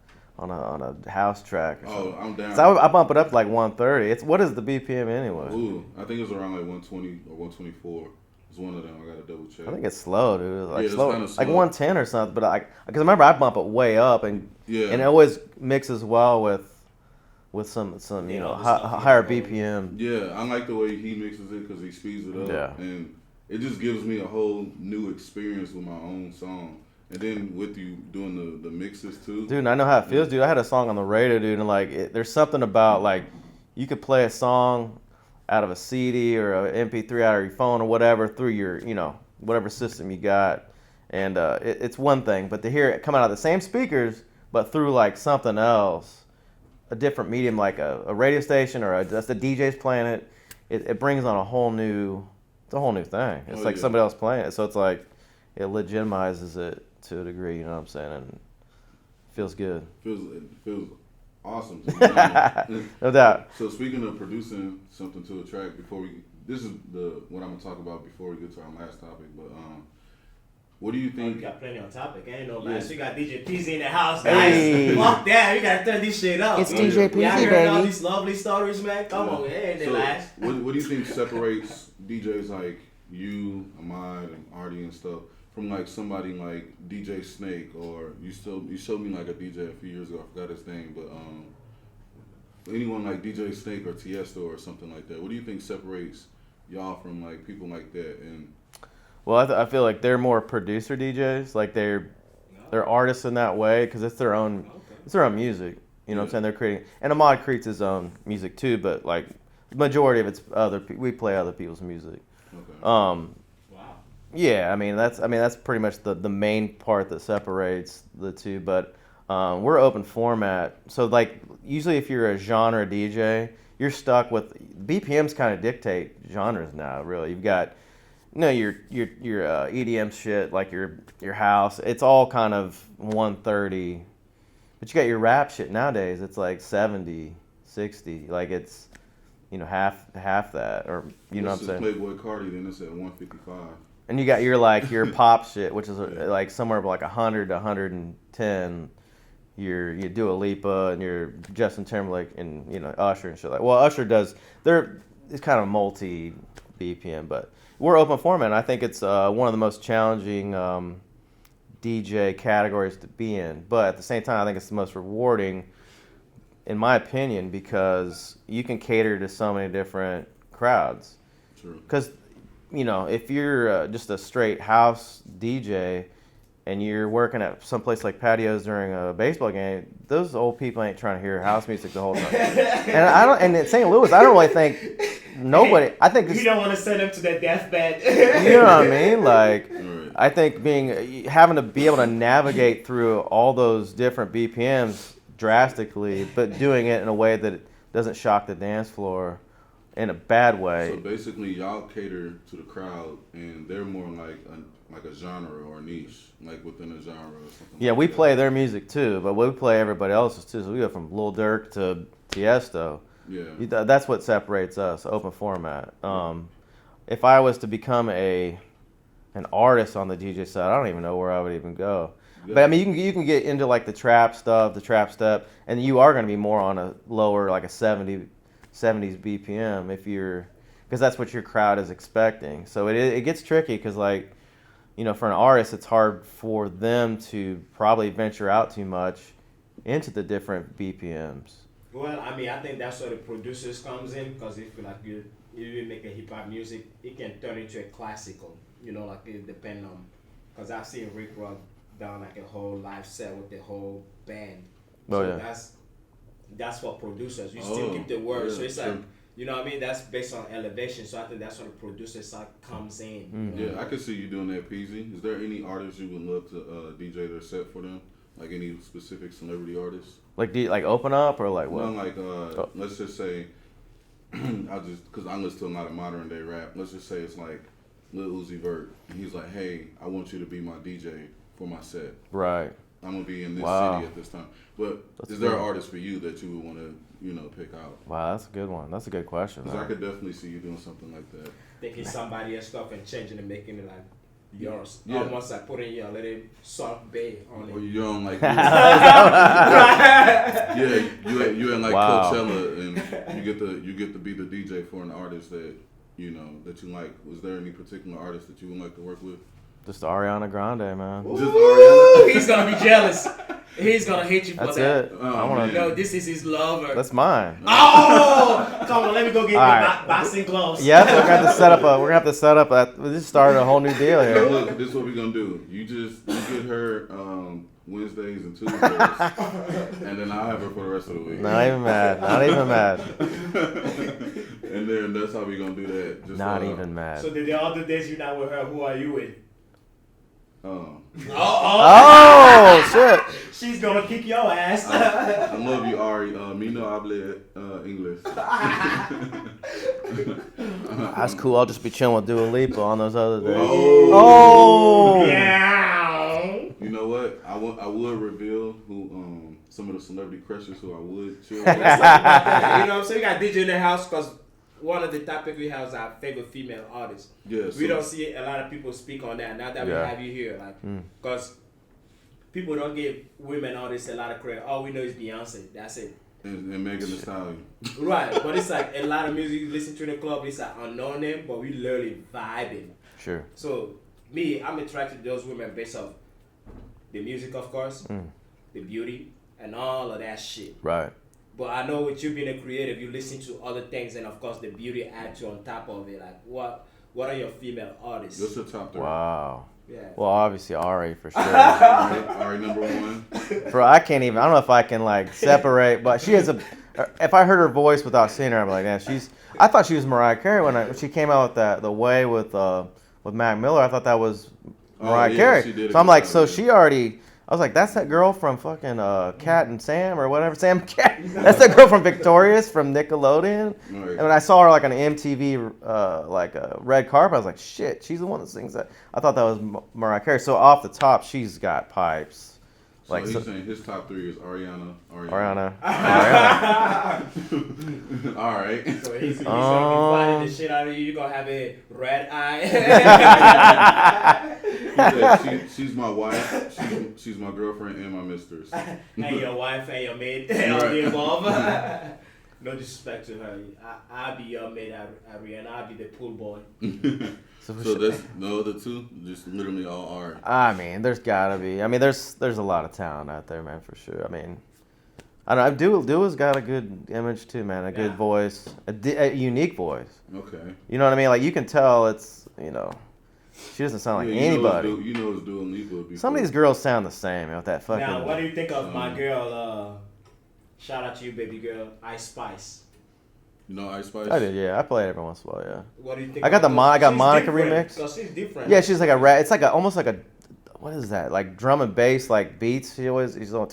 house track. Oh, I'm down. So I bump it up to like 130. What is the BPM anyway? Ooh, I think it's around like 120 or 124. It's one of them. I gotta double check. I think it's slow, dude. Like it's slow, kinda slow. like 110 or something. But because remember I bump it way up and it always mixes well with some higher BPM. Yeah, I like the way he mixes it because he speeds it up. Yeah. And it just gives me a whole new experience with my own song. And then with you doing the mixes too. Dude, I know how it feels, dude. I had a song on the radio, dude, and like there's something about like you could play a song out of a CD or an MP3 out of your phone or whatever through your, whatever system you got. And it's one thing, but to hear it come out of the same speakers, but through like something else, a different medium like a radio station or just the DJ's playing it brings on a whole new thing. It's like somebody else playing it. So it's like it legitimizes it to a degree, you know what I'm saying? And it feels good. It feels awesome to me. No doubt. So speaking of producing something to a track, this is what I'm gonna talk about before we get to our last topic. But what do you think? We got plenty on topic. Ain't no last. We got DJ PEEZY in the house, Hey. guys. Fuck that. We gotta turn this shit up. It's DJ PEEZY, Y'all heard all baby. these lovely stories, man. Come on, man. So last. what do you think separates DJs like you, Ahmad, and Artie and stuff from like somebody like DJ Snake, or you showed me like a DJ a few years ago, I forgot his name, but anyone like DJ Snake or Tiesto or something like that. What do you think separates y'all from like people like that? And Well, I feel like they're more producer DJs, like they're artists in that way because it's their own music. You know what I'm saying? They're creating, and Ahmad creates his own music too, but like the majority of it's we play other people's music. Okay. Wow. Yeah, I mean that's pretty much the main part that separates the two. But we're open format, so like usually if you're a genre DJ, you're stuck with BPMs. Kind of dictate genres now. Really, you've got No, your EDM shit, like your house, it's all kind of 130. But you got your rap shit nowadays, it's like 70, 60. Like it's, half that, or you know what I'm saying? Playboy Cardi, then it's at 155. And you got your pop shit, which is like somewhere like 100 to 110. Your Dua Lipa and your Justin Timberlake and Usher and shit like. Well, Usher does. It's kind of multi BPM, but we're open format. And I think it's one of the most challenging DJ categories to be in. But at the same time, I think it's the most rewarding, in my opinion, because you can cater to so many different crowds. True. Because if you're just a straight house DJ and you're working at some place like patios during a baseball game, those old people ain't trying to hear house music the whole time. And in St. Louis, I don't really think nobody. I think you don't want to send them to their deathbed. You know what I mean? Like, I think having to be able to navigate through all those different BPMs drastically, but doing it in a way that it doesn't shock the dance floor in a bad way. So basically, y'all cater to the crowd, and they're more like a genre or a niche, like within a genre or something. Yeah, like we that. play their music too, but we play everybody else's too. So we go from Lil Durk to Tiesto. Yeah. That's what separates us, open format. If I was to become an artist on the DJ side, I don't even know where I would even go. Yeah. But I mean, you can get into like the trap stuff, the trap step, and you are going to be more on a lower, like a 70s BPM because that's what your crowd is expecting. So it gets tricky because like, for an artist, it's hard for them to probably venture out too much into the different BPMs. Well, I mean, I think that's where the producers comes in, because if you make a hip hop music, it can turn into a classical. Like it depends on, because I've seen Rick Ross done like a whole live set with the whole band. Oh, so yeah. That's for producers. You still keep the words, so it's true. like. You know what I mean? That's based on elevation, so I think that's when the producer side comes in. Yeah, I could see you doing that, PEEZY. Is there any artists you would love to DJ their set for them? Like any specific celebrity artists? Like open up or like what? No, like let's just say, because I listen to a lot of modern day rap. Let's just say it's like Lil Uzi Vert, and he's like, "Hey, I want you to be my DJ for my set. Right. I'm gonna be in this Wow. city at this time." But That's is there good. an artist for you that you would want to, pick out? Wow, that's a good one. That's a good question. Because I could definitely see you doing something like that. Taking somebody else's stuff and changing and making it like yours. Yeah. Almost like putting your little soft bay on Or it. you don't like, you ain't like Wow. Coachella, and you get to be the DJ for an artist that that you like. Was there any particular artist that you would like to work with? Just Ariana Grande, man. Just Ariana? He's gonna be jealous. He's gonna hate you for That's that. it. Oh, I want No, this is his lover. That's mine. Oh, come on, let me go get All my right. boxing gloves. Yes, we're gonna have to set up. We just started a whole new deal So here. look, this is what we're gonna do. You get her Wednesdays and Tuesdays, and then I'll have her for the rest of the week. Not even mad. Not even mad. And then that's how we're gonna do that. Just, Not even mad. So the other days you're not with her, who are you with? Oh shit! She's gonna kick your ass. I love you, Ari. Me no hable English. That's cool. I'll just be chilling with Dua Lipa on those other days. Oh. Yeah. You know what? I would reveal who some of the celebrity crushes who I would chill with. You know what I'm saying? We got DJ in the house because one of the topics we have is our favorite female artists. Yeah, We don't see a lot of people speak on that. Now that we have you here, because people don't give women artists a lot of credit. All we know is Beyonce. That's it. And Megan Thee Stallion. Right, but it's like a lot of music you listen to in the club. It's like unknown name, but we literally vibing. Sure. So I'm attracted to those women based off the music, of course, the beauty, and all of that shit. Right. But I know with you being a creative, you listen to other things, and of course the beauty adds you on top of it. Like what are your female artists? What's your top three? Wow. Yeah. Well, obviously Ari for sure. Ari number one. Bro, I can't even. I don't know if I can like separate, but she has a. If I heard her voice without seeing her, I'm like, man, she's. I thought she was Mariah Carey when she came out with the Way with Mac Miller. I thought that was Mariah Carey. She did So I'm like, so she already. I was like, that's that girl from fucking Cat and Sam or whatever. Sam Cat. That's that girl from Victorious from Nickelodeon. Right. And when I saw her like on MTV, like a red carpet, I was like, shit, she's the one that sings that. I thought that was Mariah Carey. So off the top, she's got pipes. So Like, he's saying his top 3 is Ariana. Ariana. All right. So he's gonna be fighting the shit out of you. You're gonna have a red eye. She's my wife. She's my girlfriend and my mistress. And your wife and your maid. All the above. No disrespect to her. I'll be your maid, Ariana. I'll be the pool boy. So that's the other 2, just literally all art. I mean, there's gotta be. I mean, there's a lot of talent out there, man, for sure. I mean, I don't know. Dua's got a good image too, man. A good voice, a unique voice. Okay. You know what I mean? Like you can tell it's, she doesn't sound like anybody. You know it's Dua Lipa. Some of these girls sound the same with that fucking. Now, what do you think of my girl? Shout out to you, baby girl, Ice Spice. You know Ice Spice? I did, yeah. I play it every once in a while, yeah. What do you think? I got Monica remix. Because she's different. Yeah, she's like a rat. It's like almost like a, what is that? Like drum and bass, like beats. She's all.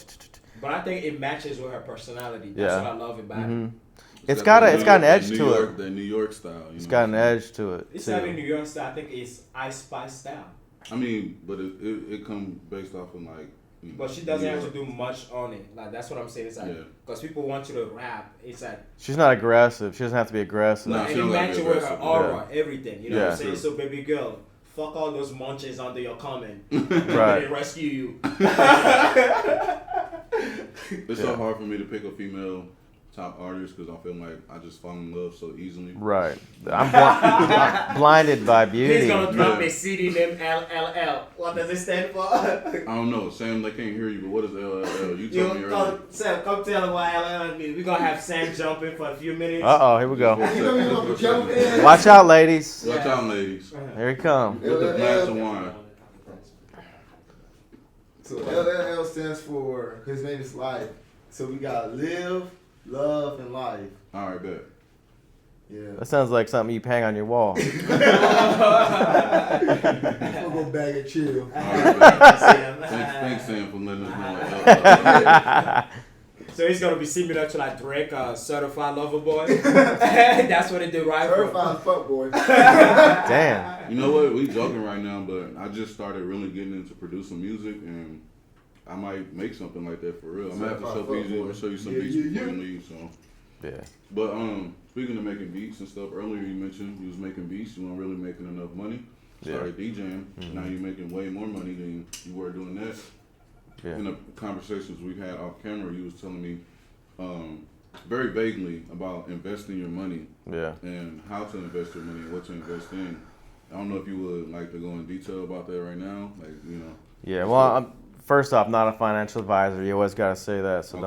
But I think it matches with her personality. That's what I love about it. It's got an edge to it. The New York style. It's got an edge to it. It's not in New York style. I think it's Ice Spice style. I mean, but it comes based off of like. But she doesn't have to do much on it. Like that's what I'm saying. It's like because people want you to rap. It's like she's not aggressive. She doesn't have to be aggressive. No, and it matches with her aura, everything. You know what I'm saying? So baby girl, fuck all those munches under your comment. Right. They rescue you. It's so hard for me to pick a female top artist because I feel like I just fall in love so easily. Right. I'm blinded by beauty. He's gonna drop a CD named LLL. What does it stand for? I don't know, Sam. They can't hear you, but what is LLL? You told me earlier. Sam, come tell them what LLL means. We're gonna have Sam jumping for a few minutes. Here we go. Watch Watch out, ladies. Watch out, ladies. Here he come. With the glass of wine. So LLL stands for his name is Life. So we got live, love, and life. All right, bet. Yeah. That sounds like something you hang on your wall. We'll go bag and chill. All right, thanks, Sam, for letting us know. So he's gonna be similar to like Drake, Certified Lover Boy. That's what they do, right? Certified fuck boy. Damn. You know what? We joking right now, but I just started really getting into producing music, and I might make something like that for real. I'm gonna have to show PEEZY. I'm gonna show you some beats before you leave. So. Yeah. But speaking of making beats and stuff, earlier you mentioned you was making beats. You weren't really making enough money. Started DJing. Now you're making way more money than you were doing that. Yeah. In the conversations we had off camera, you was telling me very vaguely about investing your money. Yeah. And how to invest your money and what to invest in. I don't know if you would like to go in detail about that right now. Like, you know. Yeah. Well, I'm first off not a financial advisor. You always got to say that. So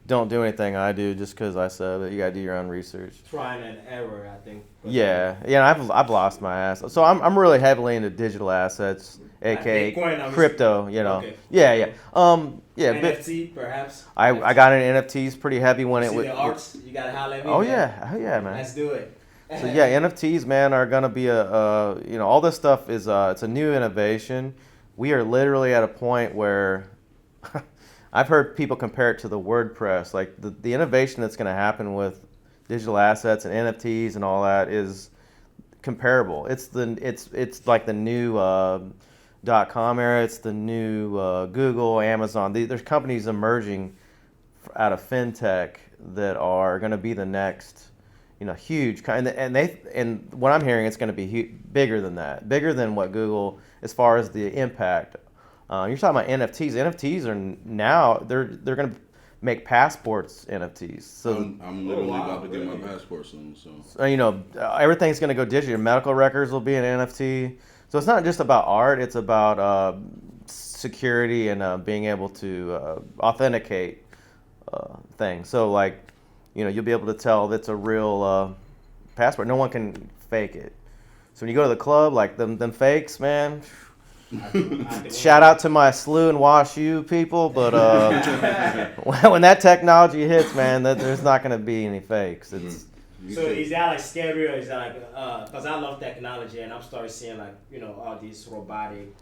don't do anything I do just because I said it. You got to do your own research. Trying and error, I think. Yeah. I've lost my ass. So I'm really heavily into digital assets, aka Bitcoin, crypto. You know. Okay. Yeah. NFT, perhaps. I got into NFTs pretty heavy when it was. The arts, you gotta holler at me. Oh man. yeah, man. Let's do it. So yeah, NFTs, man, are gonna be all this stuff is it's a new innovation. We are literally at a point where I've heard people compare it to the WordPress. Like the innovation that's gonna happen with digital assets and NFTs and all that is comparable. It's like the new .com era. It's the new Google, Amazon. There's companies emerging out of fintech that are going to be the next, huge kind. And what I'm hearing, it's going to be bigger than that, bigger than what Google as far as the impact. You're talking about NFTs. NFTs are now they're going to make passports NFTs. So I'm literally about to get my passport soon. So everything's going to go digital. Your medical records will be an NFT. So it's not just about art, it's about security and being able to authenticate things. So you'll be able to tell that's a real passport. No one can fake it. So when you go to the club, like them fakes, man, shout out to my SLU and Wash U people, but when that technology hits, man, there's not going to be any fakes. It's So is that like scary or is that like, because I love technology and I'm starting seeing all these robotic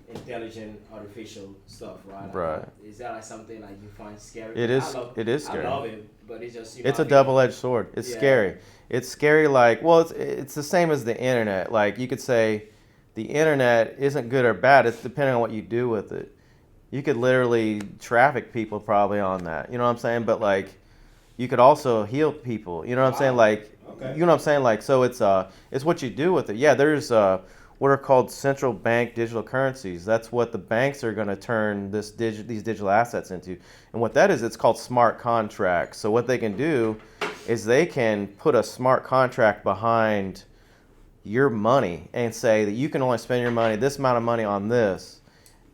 intelligent artificial stuff, right? Like, Right. Is that like something like you find scary? It is. I love, It is scary. I love it, but it's just It's I a feel- double-edged sword. It's Yeah. scary. It's scary. Like, well, it's the same as the internet. Like, you could say, the internet isn't good or bad. It's depending on what you do with it. You could literally traffic people probably on that. You know what I'm saying? But like, you could also heal people. You know what I'm saying? Like, Okay. you know what I'm saying? Like, so it's what you do with it. Yeah, there's what are called central bank digital currencies. That's what the banks are going to turn these digital assets into. And what that is, it's called smart contracts. So what they can do is they can put a smart contract behind your money and say that you can only spend your money, this amount of money on this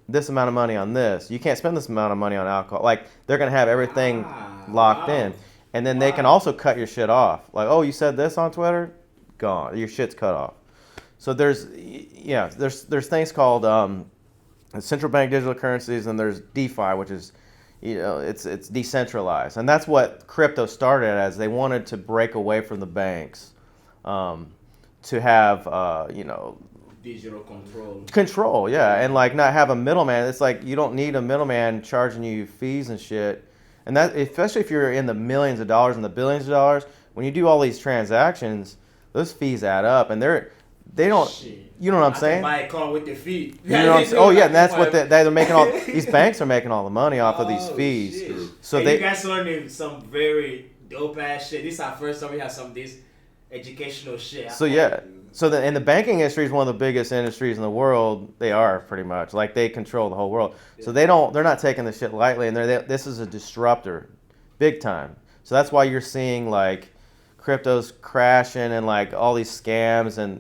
amount of money on this. You can't spend this amount of money on alcohol. Like, they're going to have everything locked in. And then they can also cut your shit off. Like, oh, you said this on Twitter? Gone. Your shit's cut off. So there's things called central bank digital currencies, and there's DeFi, which is, it's decentralized. And that's what crypto started as. They wanted to break away from the banks. To have, digital control. Control, yeah, and like not have a middleman. It's like you don't need a middleman charging you fees and shit. And that, especially if you're in the millions of dollars and the billions of dollars, when you do all these transactions, those fees add up, and they don't. Shit. You know what I'm I saying? can buy a car with the fee. You know what I'm saying? Oh yeah, and that's what they're making all. These banks are making all the money off of these fees. Shit. So hey, they. You guys learning some very dope ass shit. This is our first time we have some of this educational shit. So yeah. So and the banking industry is one of the biggest industries in the world. They are pretty much like they control the whole world. So they're not taking this shit lightly, and this is a disruptor, big time. So that's why you're seeing like cryptos crashing and like all these scams, and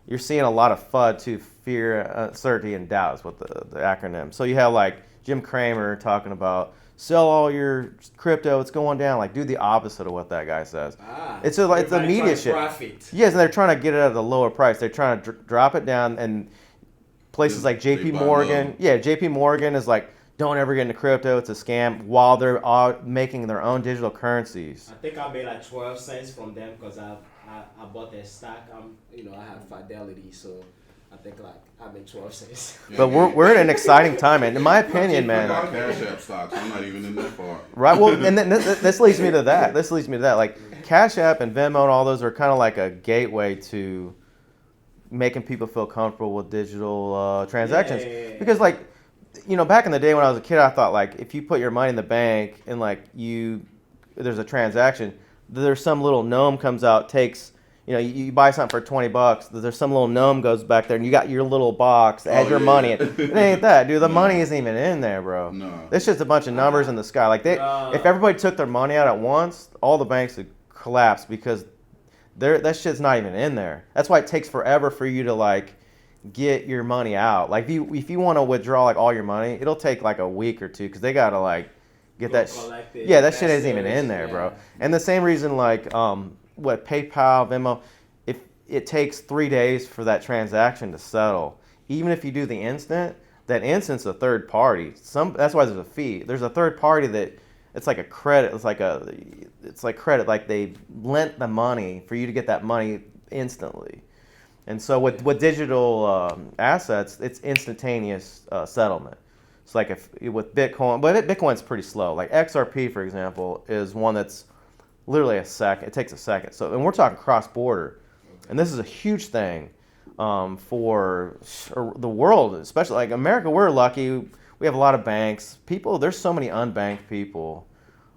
you're seeing a lot of FUD too. Fear, uncertainty, and doubt is what the acronym. So you have like Jim Cramer talking about sell all your crypto, it's going down. Like, do the opposite of what that guy says. It's the media shit. Profit. Yes, and they're trying to get it at a lower price. They're trying to drop it down, and places like JP Morgan, JP Morgan is like, don't ever get into crypto, it's a scam, while they're all making their own digital currencies. I think I made like 12 cents from them because I bought their stock. I have Fidelity, so I think like I made 12 cents. But we're in an exciting time, and in my opinion, man. I got Cash App stocks. I'm not even in that far. Right. Well, and then this leads me to that. Like Cash App and Venmo and all those are kind of like a gateway to making people feel comfortable with digital transactions. Yeah. Because like, back in the day when I was a kid, I thought like if you put your money in the bank and like there's a transaction, there's some little gnome comes out, takes. You buy something for $20. There's some little gnome goes back there, and you got your little box that has your money in it. It ain't that, dude. The money isn't even in there, bro. No. It's just a bunch of numbers in the sky. Like if everybody took their money out at once, all the banks would collapse because that shit's not even in there. That's why it takes forever for you to like get your money out. Like if you want to withdraw like all your money, it'll take like a week or two because they gotta like get that. That shit isn't even in there, bro. And the same reason like PayPal, Venmo, if it takes 3 days for that transaction to settle, even if you do the instant, that instant's a third party. That's why there's a fee. There's a third party that it's like a credit. It's like credit. Like they lent the money for you to get that money instantly. And so with digital assets, it's instantaneous settlement. It's like with Bitcoin, but Bitcoin's pretty slow. Like XRP, for example, is one that's literally a second. It takes a second. So, and we're talking cross-border, and this is a huge thing for the world, especially like America. We're lucky. We have a lot of banks. There's so many unbanked people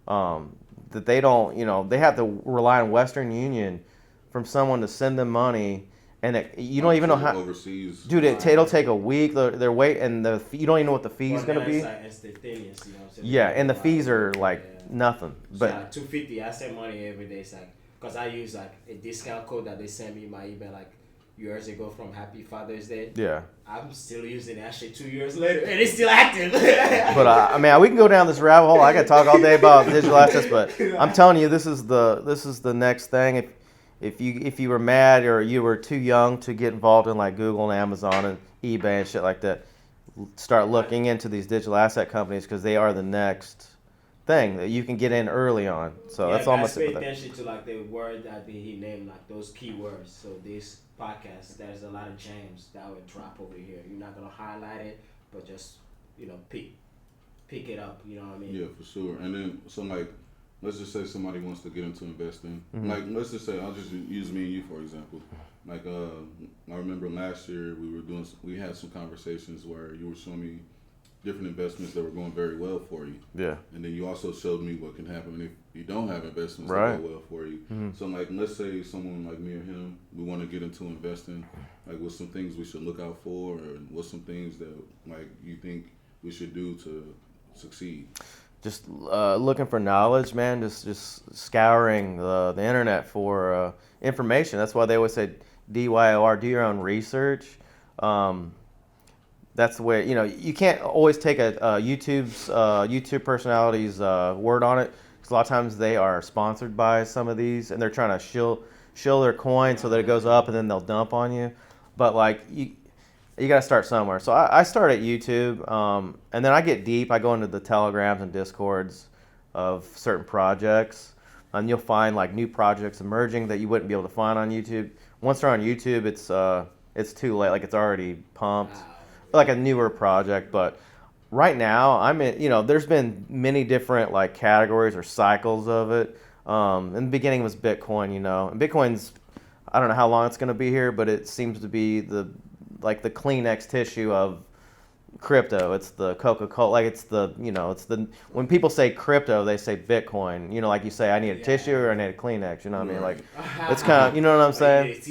that they don't. They have to rely on Western Union from someone to send them money, and you don't even know how. Overseas. Dude, it'll take a week. They're waiting, and you don't even know what the fee's gonna be. Like instantaneous, Yeah, and the fees are like. Nothing. But like $250, I send money every day. It's like because I use like a discount code that they sent me in my email like years ago from Happy Father's Day. Yeah. I'm still using that shit 2 years later, and it's still active. But we can go down this rabbit hole. I could talk all day about digital assets, but I'm telling you, this is the next thing. If you were mad or you were too young to get involved in like Google and Amazon and eBay and shit like that, start looking into these digital asset companies because they are the next thing that you can get in early on. So that's almost pay attention to like the word that he named, like those keywords. So this podcast, there's a lot of gems that would drop over here. You're not gonna highlight it, but just pick it up. You know what I mean? Yeah, for sure. And then so like, let's just say somebody wants to get into investing. Mm-hmm. Like, let's just say I'll just use me and you for example. Like, I remember last year we had some conversations where you were showing me different investments that were going very well for you. Yeah. And then you also showed me what can happen if you don't have investments Right. that go well for you. Mm-hmm. So like, let's say someone like me or him, we want to get into investing. Like, what's some things we should look out for, or what's some things that like you think we should do to succeed? Just looking for knowledge, man. Just scouring the internet for information. That's why they always say DYOR, do your own research. That's the way, you can't always take a YouTube personality's word on it, because a lot of times they are sponsored by some of these, and they're trying to shill their coin so that it goes up and then they'll dump on you. But like, you got to start somewhere. So I start at YouTube, and then I get deep. I go into the telegrams and discords of certain projects, and you'll find like new projects emerging that you wouldn't be able to find on YouTube. Once they're on YouTube, it's too late. Like, it's already pumped. Like a newer project. But right now I'm in, there's been many different like categories or cycles of it. In the beginning was Bitcoin, and Bitcoin's, I don't know how long it's going to be here, but it seems to be the Kleenex tissue of crypto. It's the Coca-Cola, like it's the, when people say crypto, they say Bitcoin, like you say, I need a tissue or I need a Kleenex, you know what I mean? Like, it's kind of, you know what I'm saying?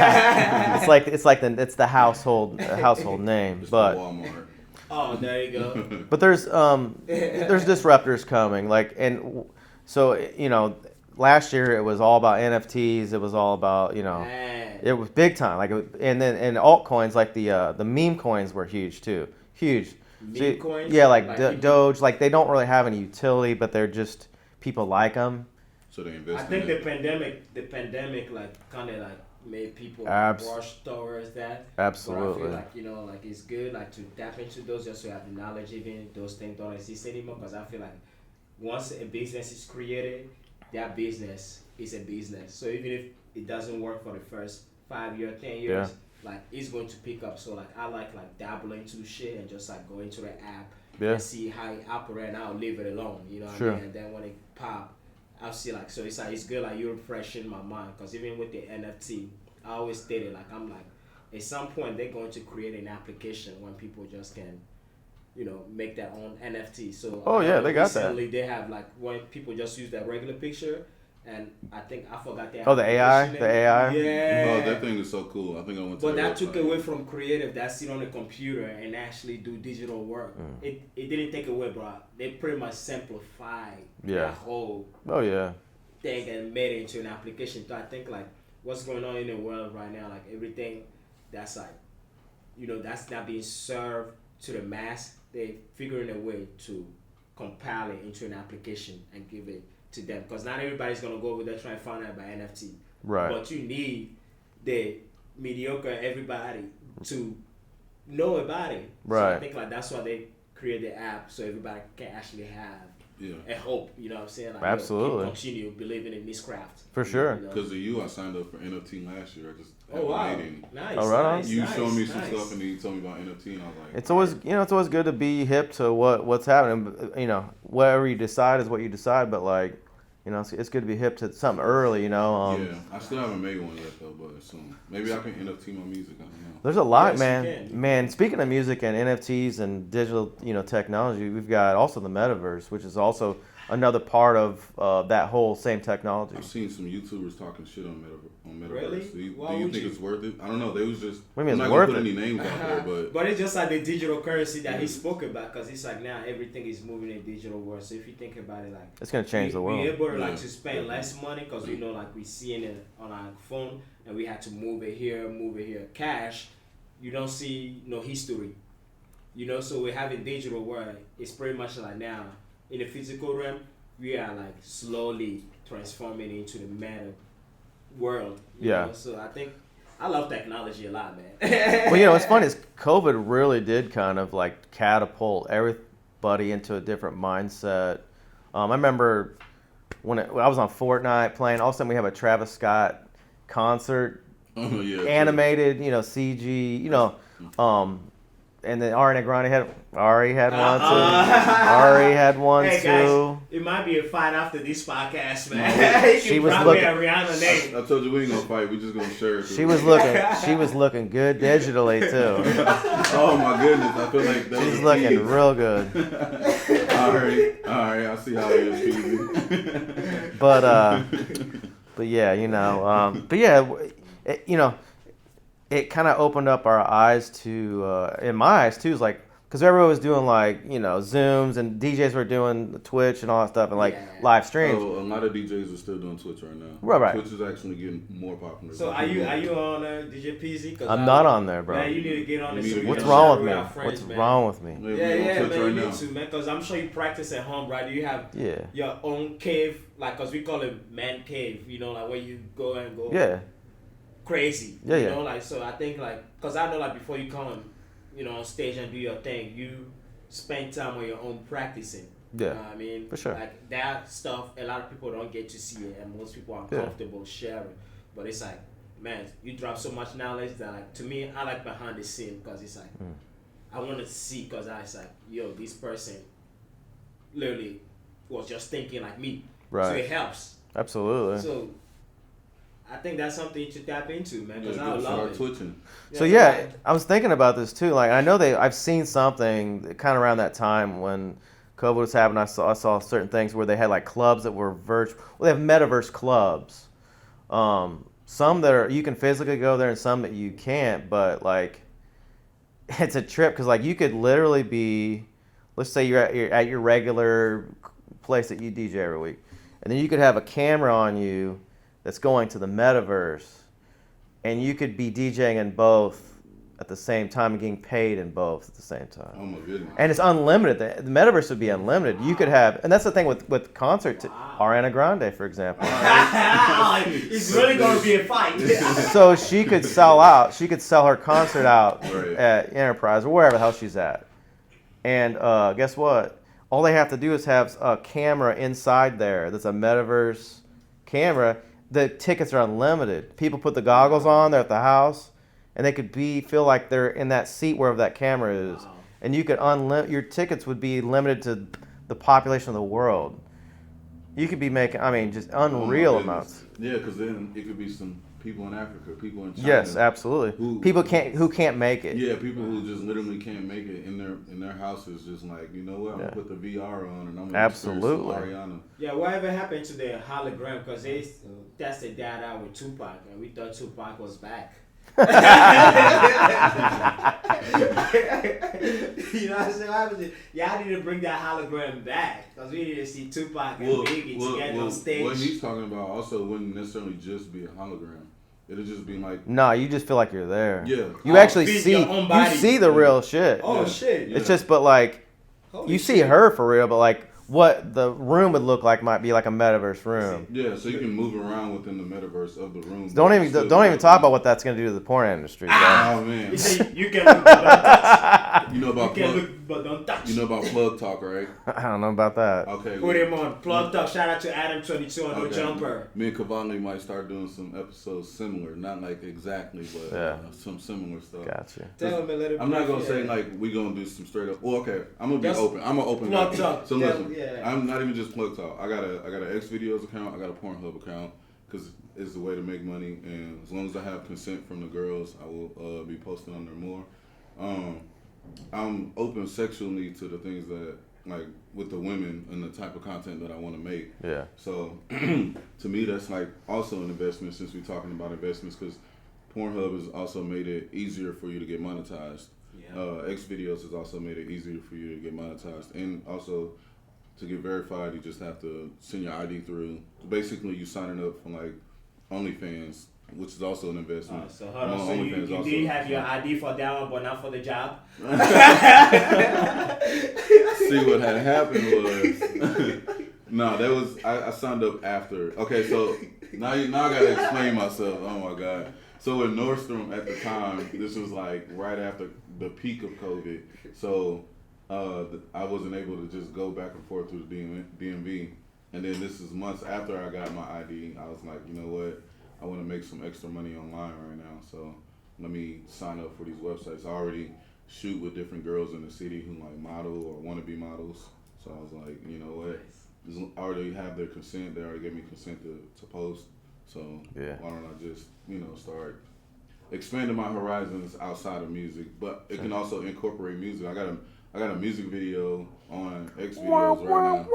it's the household name, It's but Walmart. Oh, there you go. but there's disruptors coming, like, and so, last year it was all about NFTs. It was all about, it was big time. Like, and altcoins, like the meme coins were huge too. Huge. Meme coins? Yeah, like, people- Doge. Like, they don't really have any utility, but they're just, people like them. So they invest I think in the it. pandemic like kind of like made people Abs- rush towards that. Absolutely. But I feel like like it's good like to tap into those just to have the knowledge, even if those things don't exist anymore. Because I feel like once a business is created, that business is a business. So even if it doesn't work for the first 5 years, 10 years, like, it's going to pick up. So like, I like dabbling into shit and just like go into the app and see how it operates, and I'll leave it alone. You know what I mean? And then when it pop, I'll see like, so it's good, like, you're refreshing my mind. Because even with the NFT, I always stated like, I'm like, at some point they're going to create an application when people just can, make their own NFT. So they got that. Recently they have like, when people just use that regular picture, and I think I forgot that. Oh, the AI? The AI? Yeah. Oh, that thing is so cool. I think I went to But the that website. took away from creative that sit on a computer and actually do digital work. It didn't take away, bro. They pretty much simplified that whole thing and made it into an application. So I think like what's going on in the world right now, like everything that's like, that's not being served to the mass. They figuring a way to compile it into an application and give it to them. Because not everybody's gonna go over there trying to find out about NFT. Right. But you need the mediocre everybody to know about it. Right. So I think like that's why they create the app, so everybody can actually have a hope. You know what I'm saying? Like, Absolutely. Continue believing in this craft. For sure. Because of you, I signed up for NFT last year. I just Oh wow! haven't made any. Nice. Oh, right on. nice, You nice, showed me some nice. stuff, and then you told me about NFT, and I was like, It's always good to be hip to what's happening. Whatever you decide is what you decide. But like, it's good to be hip to something early. yeah, I still haven't made one yet though, but soon. Maybe I can NFT my music. I don't know. There's a lot, Yes, man. you can. Man, speaking of music and NFTs and digital, technology, we've got also the metaverse, which is also another part of that whole same technology. I've seen some YouTubers talking shit on metaverse. Really? Do you Why think would you? it's worth it? I don't know. They was just. What do you mean I'm it's not worth gonna put it? any names out there, but But it's just like the digital currency that he spoke about, because it's like now everything is moving in digital world. So if you think about it, like It's gonna change the world. We're able to Yeah. like to spend less money because like we seeing it on our phone, and we had to move it here. Cash, you don't see no history. So we're having digital world. It's pretty much like now in the physical realm, we are like slowly transforming into the meta world. you Yeah. know? So I think I love technology a lot, man. Well, what's funny is COVID really did kind of like catapult everybody into a different mindset. I remember when I was on Fortnite playing, all of a sudden we have a Travis Scott concert Yeah, animated, CG, and then Ariana Grande had Ari had one too. Ari had one Hey too. guys, it might be a fight after this podcast, man. She was looking. A Rihanna name. I told you we ain't gonna fight. We just gonna share it. She was looking good digitally too. Oh my goodness, I feel like that She's was looking key. real good. All right, I see how it is, PEEZY. But yeah, it kind of opened up our eyes to, in my eyes too, is like, because everyone was doing like, Zooms and DJs were doing Twitch and all that stuff and like live streams. So a lot of DJs are still doing Twitch right now. Right. Twitch is actually getting more popular. So are you on DJ PEEZY? I'm not on there, bro. Man, you need to get on this. What's wrong with me? What's wrong with me? Yeah, man, right you now. need to, man, because I'm sure you practice at home, right? You have Yeah. your own cave, like, because we call it man cave, like where you go and go crazy. Yeah, you know, like, so I think, like, because I know, like, before you come on stage and do your thing, you spend time on your own practicing. Yeah. You know what I mean? For sure. Like, that stuff, a lot of people don't get to see it, and most people are uncomfortable sharing. But it's like, man, you drop so much knowledge that, like, to me, I like behind the scene, because it's like, I want to see, because I was like, yo, this person literally was just thinking like me. Right. So it helps. Absolutely. So I think that's something you should tap into, man, because I Start love it. twitching. So yeah, I was thinking about this too. Like, I know I've seen something kind of around that time when COVID was happening. I saw certain things where they had like clubs that were virtual. Well, they have metaverse clubs. Some that you can physically go there and some that you can't. But like, it's a trip because like you could literally be, let's say you're at your regular place that you DJ every week, and then you could have a camera on you that's going to the metaverse, and you could be DJing in both at the same time and getting paid in both at the same time. Oh my goodness. And it's unlimited. The metaverse would be unlimited. You could have, and that's the thing with concerts. Ariana Grande, for example. It's really going to be a fight. So she could sell out. She could sell her concert out Right. at Enterprise or wherever the hell she's at. And guess what? All they have to do is have a camera inside there. That's a metaverse camera. The tickets are unlimited. People put the goggles on. They're at the house, and they could feel like they're in that seat wherever that camera is. Wow. And you could your tickets would be limited to the population of the world. You could be making, just unreal amounts. Yeah, because then it could be some people in Africa, people in China. Yes, absolutely. People who can't make it. Yeah, people who just literally can't make it in their houses, just like, you know what, I'm gonna put the VR on and I'm gonna experience Ariana. Yeah, whatever happened to the hologram? Because they tested that out with Tupac, and we thought Tupac was back. You know what I'm saying? Y'all need to bring that hologram back, because we need to see Tupac and Biggie together on stage. What he's talking about also wouldn't necessarily just be a hologram. It'll just be like, no, you just feel like you're there. Yeah. You actually see your own body. You see the real shit. Oh shit. It's just, but like, Holy you see shit. her for real, but like what the room would look like might be like a metaverse room. yeah, so you can move around within the metaverse of the room. Don't even talk about what that's gonna do to the porn industry. Bro. Oh man. You can look, but don't touch. You know about You can plug, look, but don't touch. you know about plug talk, right? I don't know about that. Okay. Put him on. Plug Talk. Shout out to Adam22 on No Okay. Jumper. Me and Kovaly might start doing some episodes similar, not like exactly, but some similar stuff. Gotcha. Tell him a little bit. I'm not gonna say like we gonna do some straight up. Well, okay, I'm gonna be Just open. I'm gonna open plug guy. talk. So Tell- listen, yeah. I'm not even just plug talk. I got a X videos account. I got a Pornhub account because it's the way to make money. And as long as I have consent from the girls, I will be posting on there more. I'm open sexually to the things that like with the women and the type of content that I want to make. Yeah. So to me, that's like also an investment since we're talking about investments because Pornhub has also made it easier for you to get monetized. Yeah. X videos has also made it easier for you to get monetized, and also to get verified, you just have to send your ID through. Basically, you signing up for like OnlyFans, which is also an investment. So hold on. So OnlyFans you also- did have your ID for that one, but not for the job. See, what had happened was no, that was I signed up after. Okay, so now I gotta explain myself. Oh my god. So in Nordstrom at the time, this was like right after the peak of COVID. So I wasn't able to just go back and forth through the DMV. And then this is months after I got my ID. I was like, you know what? I want to make some extra money online right now. So let me sign up for these websites. I already shoot with different girls in the city who like model or want to be models. So I was like, you know what? I already have their consent. They already gave me consent to post. So why don't I just, start expanding my horizons outside of music? But it can also incorporate music. I got a music video on X videos right now.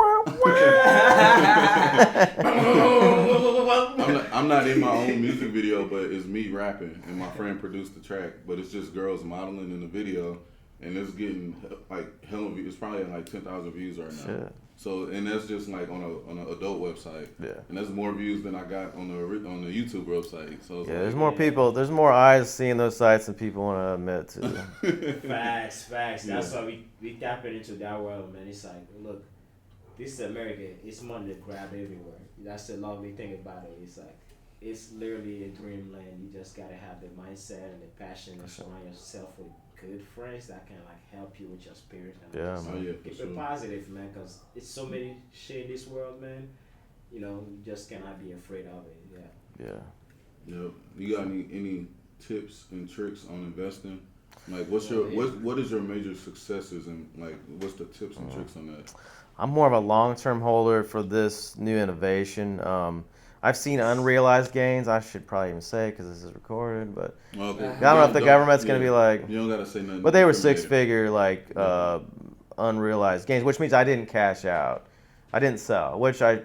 I'm not in my own music video, but it's me rapping, and my friend produced the track. But it's just girls modeling in the video, and it's getting like hell of views. It's probably at like 10,000 views right now. Shit. So, and that's just like on an adult website. Yeah. And that's more views than I got on the YouTube website. So there's more people, there's more eyes seeing those sites than people want to admit to. Facts. That's why we tapping into that world, man. It's like, look, this is America. It's money to grab everywhere. That's the lovely thing about it. It's like, it's literally a dreamland. You just gotta have the mindset and the passion and surround yourself with good friends that can like help you with your spirit and keep it positive, man. Cause it's so many shit in this world, man. You just cannot be afraid of it. Yep. You got any tips and tricks on investing? Like, what is your major successes and like what's the tips and tricks on that? I'm more of a long-term holder for this new innovation. I've seen unrealized gains. I should probably even say because this is recorded, but I don't know if the government's going to be like. You don't got to say nothing. But they were six-figure unrealized gains, which means I didn't cash out. I didn't sell, which in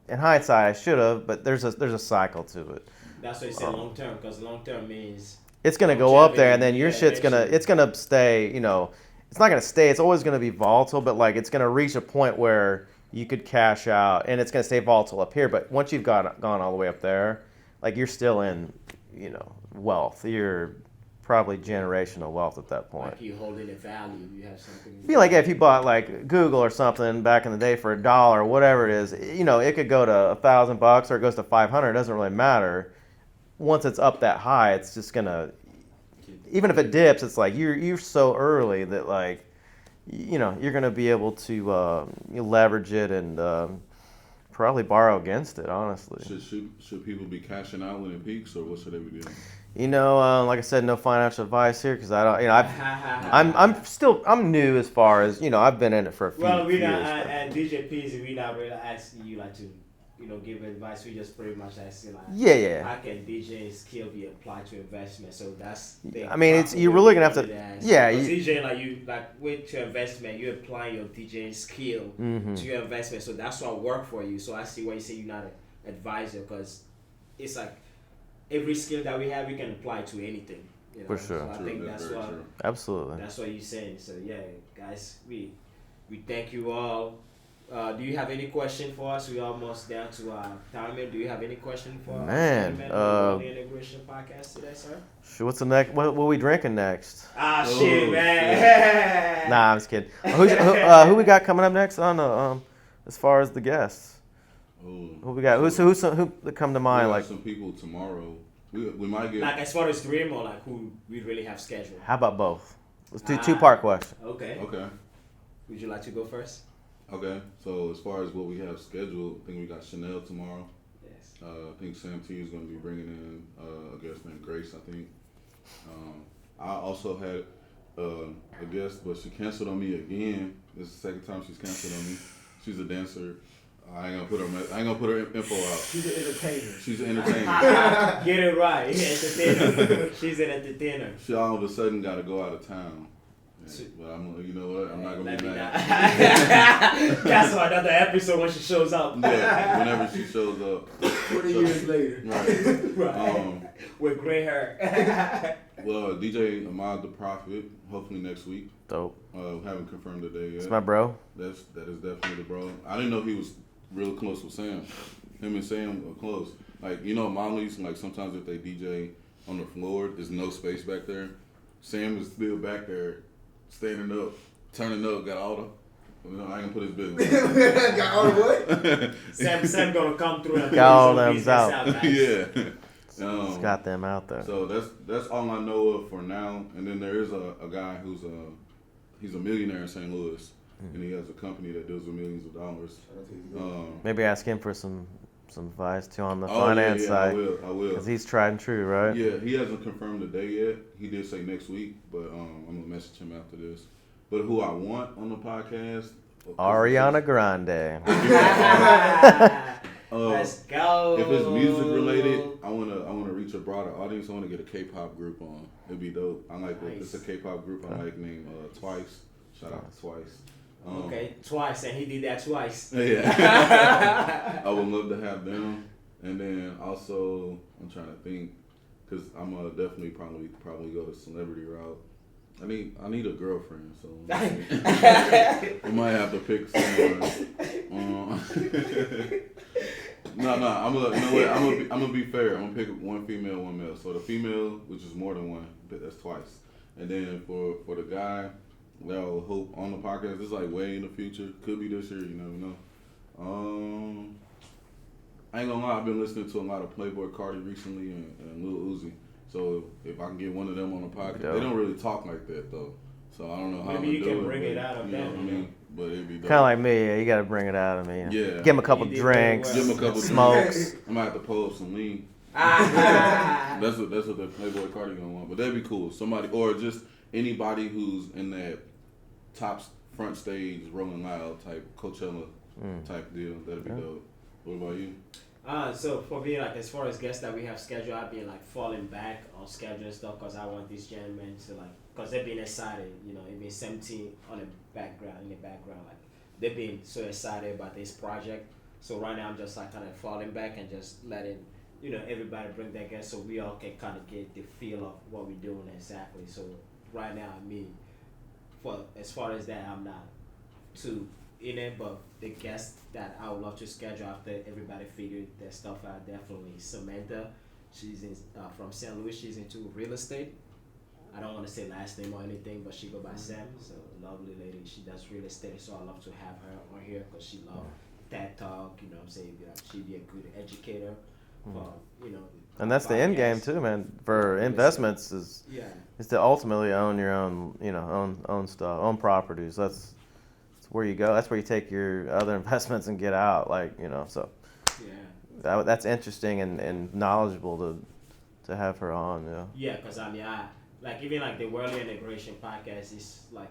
hindsight I should have. But there's a cycle to it. That's why you say long term, because long term means it's going to go up there, and then your shit's it's gonna stay. It's not going to stay. It's always going to be volatile, but like it's going to reach a point where you could cash out, and it's going to stay volatile up here. But once you've gone all the way up there, like you're still in, wealth. You're probably generational wealth at that point. Like you holding a value, you have something. I feel like if you bought like Google or something back in the day for $1, whatever it is, it could go to $1,000 or it goes to 500. It doesn't really matter. Once it's up that high, it's just gonna. Even if it dips, it's like you're so early that like. You're going to be able to leverage it and probably borrow against it, honestly. Should people be cashing out when it peaks, or what should they be doing? Like I said, no financial advice here because I don't. I'm new as far as I've been in it for a few years. Well, we not at DJ PEEZY, we not really asking you like to. Give advice. We just pretty much asking like, how can DJing skill be applied to investment? So that's. You're really gonna have to. DJing with your investment, you apply your DJing skill to your investment. So that's what work for you. So I see why you say you're not an advisor because it's like every skill that we have, we can apply to anything. For sure. So I think that's what. True. Absolutely. That's what you're saying. So guys, we thank you all. Do you have any question for us? We're almost down to our time. Do you have any question for us? The Integration Podcast today, sir? Sure. What's the next? What we drinking next? Shit, man. Nah, I'm just kidding. Who we got coming up next? I don't know. As far as the guests, who we got? Who come to mind? We like some people tomorrow. We might get like as far as dream or like who we really have scheduled. How about both? Let's do two-part question. Okay. Would you like to go first? Okay, so as far as what we have scheduled, I think we got Chanel tomorrow. Yes. I think Sam T is going to be bringing in a guest named Grace, I think. I also had a guest, but she canceled on me again. This is the second time she's canceled on me. She's a dancer. I ain't gonna put her info out. She's an entertainer. She's an entertainer. Get it right. Entertainer. She's an entertainer. She all of a sudden got to go out of town. But you know what? I'm not gonna be mad. Cancel another episode when she shows up. Yeah, whenever she shows up. 20 years later. Right. With gray hair. Well, DJ Ahmad the Prophet. Hopefully next week. Dope. Haven't confirmed the day yet. It's my bro. That is definitely the bro. I didn't know he was real close with Sam. Him and Sam are close. Like Molly's. Like sometimes if they DJ on the floor, there's no space back there. Sam is still back there. Standing up, turning up, got all the. I ain't gonna put his business. Got all the what? Sam gonna come through and got all them out. Yeah. He's got them out there. So that's all I know of for now. And then there is a guy he's a millionaire in St. Louis, and he has a company that deals with millions of dollars. Maybe ask him for some advice too on the Oh, finance yeah, side. I will. Because he's tried and true, right? Yeah, he hasn't confirmed the day yet. He did say next week, but I'm gonna message him after this. But who I want on the podcast? Ariana Grande. Let's go. If it's music related, I wanna reach a broader audience. I wanna get a K-pop group on. It'd be dope. I like it. It's a K-pop group I like named Twice. Shout out to Twice. Okay, twice, and he did that twice. Yeah. I would love to have them, and then also I'm trying to think, cause I'm gonna definitely probably go the celebrity route. I need a girlfriend, so we might have to pick someone. No, I'm gonna be fair. I'm gonna pick one female, one male. So the female, which is more than one, that's twice, and then for the guy. Well, hope on the podcast. It's like way in the future. Could be this year. You never know. I ain't gonna lie. I've been listening to a lot of Playboy Cardi recently and Lil Uzi. So if I can get one of them on the podcast, they don't really talk like that though. So I don't know how. Maybe you can bring it out of them. Know what I mean? But it'd be dope. Kind of like me. Yeah, you got to bring it out of me. Yeah. Give him a couple drinks. Give him a couple smokes. I might have to pull up some lean. That's what the Playboy Cardi gonna want. But that'd be cool. Somebody or just anybody who's in that top front stage, Rolling Loud type Coachella type deal. That'd be dope. What about you? So for me, like as far as guests that we have scheduled, I've been like falling back on schedule and stuff because I want these gentlemen to like, because they've been excited. You know, it been 17 on the background, like they've been so excited about this project. So right now I'm just like kind of falling back and just letting everybody bring their guests so we all can kind of get the feel of what we're doing exactly. So right now, for as far as that, I'm not too in it, but the guests that I would love to schedule after everybody figured their stuff out, definitely Samantha. She's from St. Louis. She's into real estate. I don't want to say last name or anything, but she go by Sam. So lovely lady. She does real estate, so I love to have her on here because she loves TED Talk. You know what I'm saying? She'd be a good educator for And that's the end game too, man. For investments is to ultimately own your own, own stuff, own properties. That's where you go. That's where you take your other investments and get out, So that's interesting and knowledgeable to have her on. Yeah, because even like the Worldly Integration podcast is like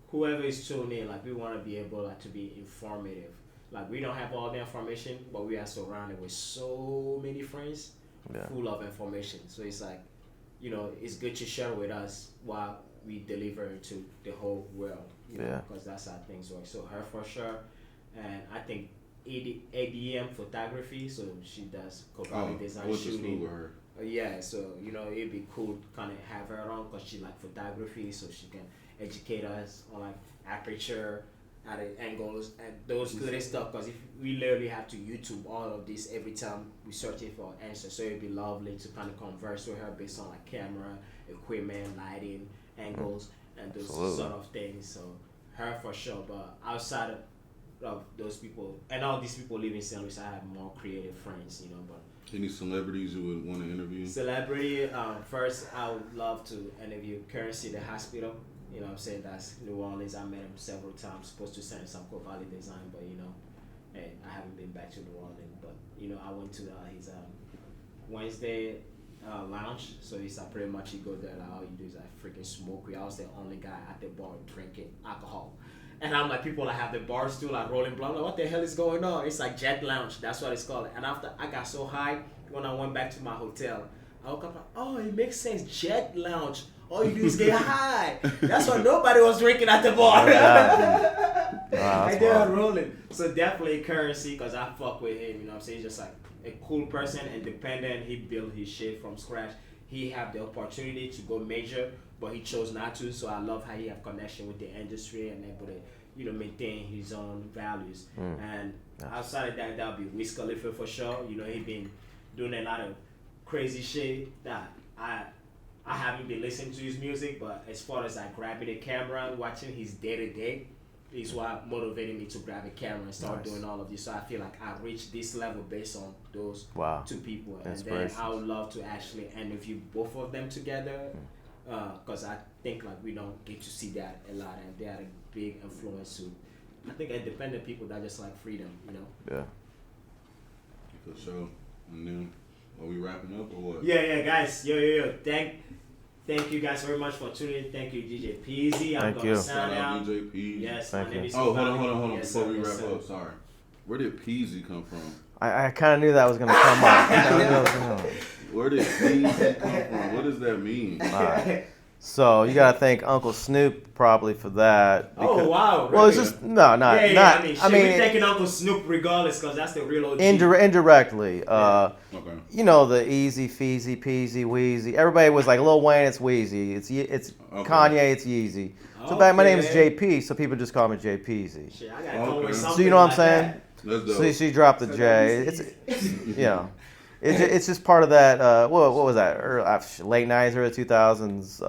whoever is tuned in, like we want to be able to be informative. Like we don't have all the information, but we are surrounded with so many friends full of information. So it's like, it's good to share with us while we deliver to the whole world. Because that's how things work. So her for sure, and I think ADM photography. So she does Kovaly design shooting. So it'd be cool to kind of have her on because she like photography, so she can educate us on like aperture, at angles, and those little stuff. Because if we literally have to YouTube all of this every time we're searching for answers, so it'd be lovely to kind of converse with her based on like camera, equipment, lighting, angles, and those sort of things. So her for sure. But outside of those people, and all these people live in St. Louis, I have more creative friends, But any celebrities you would want to interview? Celebrity, first I would love to interview Currency, the hospital. You know what I'm saying? That's New Orleans. I met him several times. Supposed to send some Kovaly design, but hey, I haven't been back to New Orleans. But I went to his Wednesday lounge. So it's pretty much you go there, like all you do is freaking smoke. I was the only guy at the bar drinking alcohol. And I'm like, people have the bars too, like rolling blunt. Like, what the hell is going on? It's like Jet Lounge. That's what it's called. And after I got so high, when I went back to my hotel, I woke up like, oh, it makes sense. Jet Lounge. All you do is get high. That's why nobody was drinking at the bar. And they were rolling. So definitely Currency, because I fuck with him. I'm saying? He's just like a cool person, independent. He built his shit from scratch. He had the opportunity to go major, but he chose not to. So I love how he have connection with the industry and able to, maintain his own values. And outside of that, that'll be Wiz Khalifa for sure. He been doing a lot of crazy shit that I haven't been listening to his music, but as far as grabbing the camera and watching his day-to-day is what motivated me to grab a camera and start doing all of this. So I feel like I reached this level based on those two people. And then I would love to actually interview both of them together because I think we don't get to see that a lot, and they are a big influence to, I think, independent people that just like freedom, Yeah. For sure. And then, are we wrapping up or what? Yeah, guys. Yo. Thank you guys very much for tuning in. Thank you, DJ PEEZY. I'm Thank gonna you. sign Shout out out. DJ P. Yes, Thank my name you. is Oh, hold Kovaly. on. Yes, Before sir, we yes, wrap sir. up, sorry. Where did PEEZY come from? I kind of knew that was gonna come up. I kinda knew that was gonna come up. Where did PEEZY come from? What does that mean? All right. So you gotta thank Uncle Snoop probably for that. Oh wow! Well, it's really? just not. I mean, we're taking Uncle Snoop regardless, cause that's the real OG. Indirectly. Okay. You know the easy, Feezy, Peasy, Wheezy. Everybody was like Lil Wayne, it's Wheezy. It's Okay. Kanye, it's Yeezy. So back, my name is Okay. JP, so people just call me JPeezy. Shit, I gotta come with Okay. something. So you know what I'm like saying? that. Let's go. So she dropped the So J. that means It's just part of that. What was that? Late '90s, early 2000s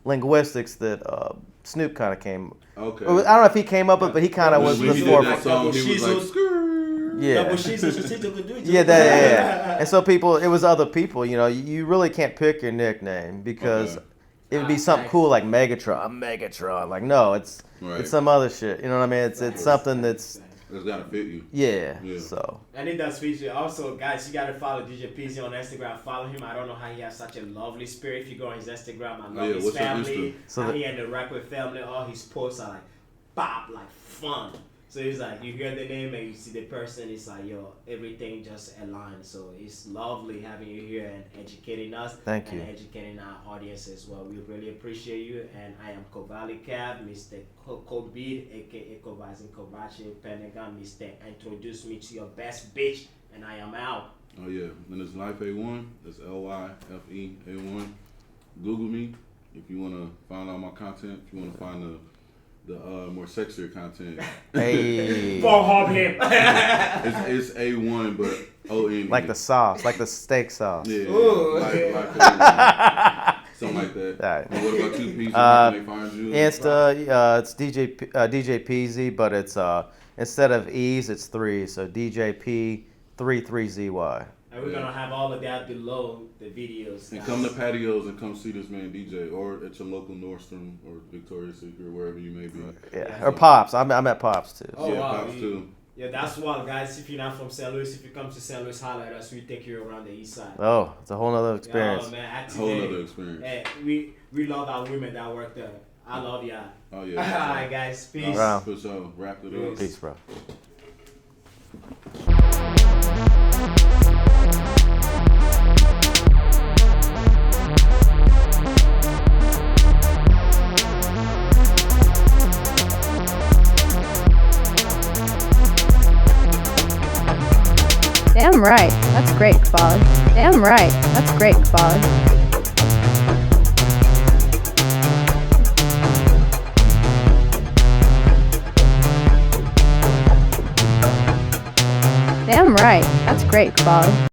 linguistics that Snoop kind of came. Okay. I don't know if he came up with, but he kind of was When the he did forefront. that song, he was like, "Skrrr." Yeah. Double shizzle, Yeah. And so people, it was other people. You know, you really can't pick your nickname because Okay. it would be something cool like Megatron. I'm Megatron. Like no, it's Right. some other shit. You know what I mean? It's something that's It's gotta fit you. yeah. Yeah. So I think that's feature. Also, guys, you gotta follow DJ PEEZY on Instagram. Follow him. I don't know how he has such a lovely spirit. If you go on his Instagram, I love Yeah, his what's your family. Insta? So How the- he interact with family. All his posts are like pop, like fun. So it's like you hear the name and you see the person. It's like yo, everything just aligns. So it's lovely having you here and educating us. Thank you. And educating our audience as well. We really appreciate you. And I am Kovaly Kavv, Mr. Kobe, aka Kovaly Pentagon, Mr. Introduce me to your best bitch, and I am out. Oh yeah. Then it's Life A1. That's LYFEA1. Google me if you wanna find all my content. If you wanna find the more sexier content. hey, For him. It's A1, but O-N. like the sauce, like the steak sauce. Yeah. Ooh. Life A1. Something like that. Alright. And what about you, PEEZY? How can they find you? Insta, it's DJ PEEZY, but it's instead of E's, it's 3, so DJP33ZY. And we're gonna have all of that below the videos. And guys. come to patios and come see this man DJ, or at your local Nordstrom or Victoria's Secret, wherever you may be. Yeah, or Pops. I'm at Pops too. Oh, yeah, wow. Pops too. Yeah, that's one, guys. If you're not from St. Louis, if you come to St. Louis, holler at us. We take you around the east side. Oh, it's a whole nother experience. Oh, man, Whole other experience. Hey, we love our women that work there. I love y'all. Oh All yeah. right, guys. Peace. Around. For sure. Wrapped it up. Peace, bro. Damn right. That's great, Kovaly. Damn right. That's great, Kovaly. Damn right. That's great, Kovaly.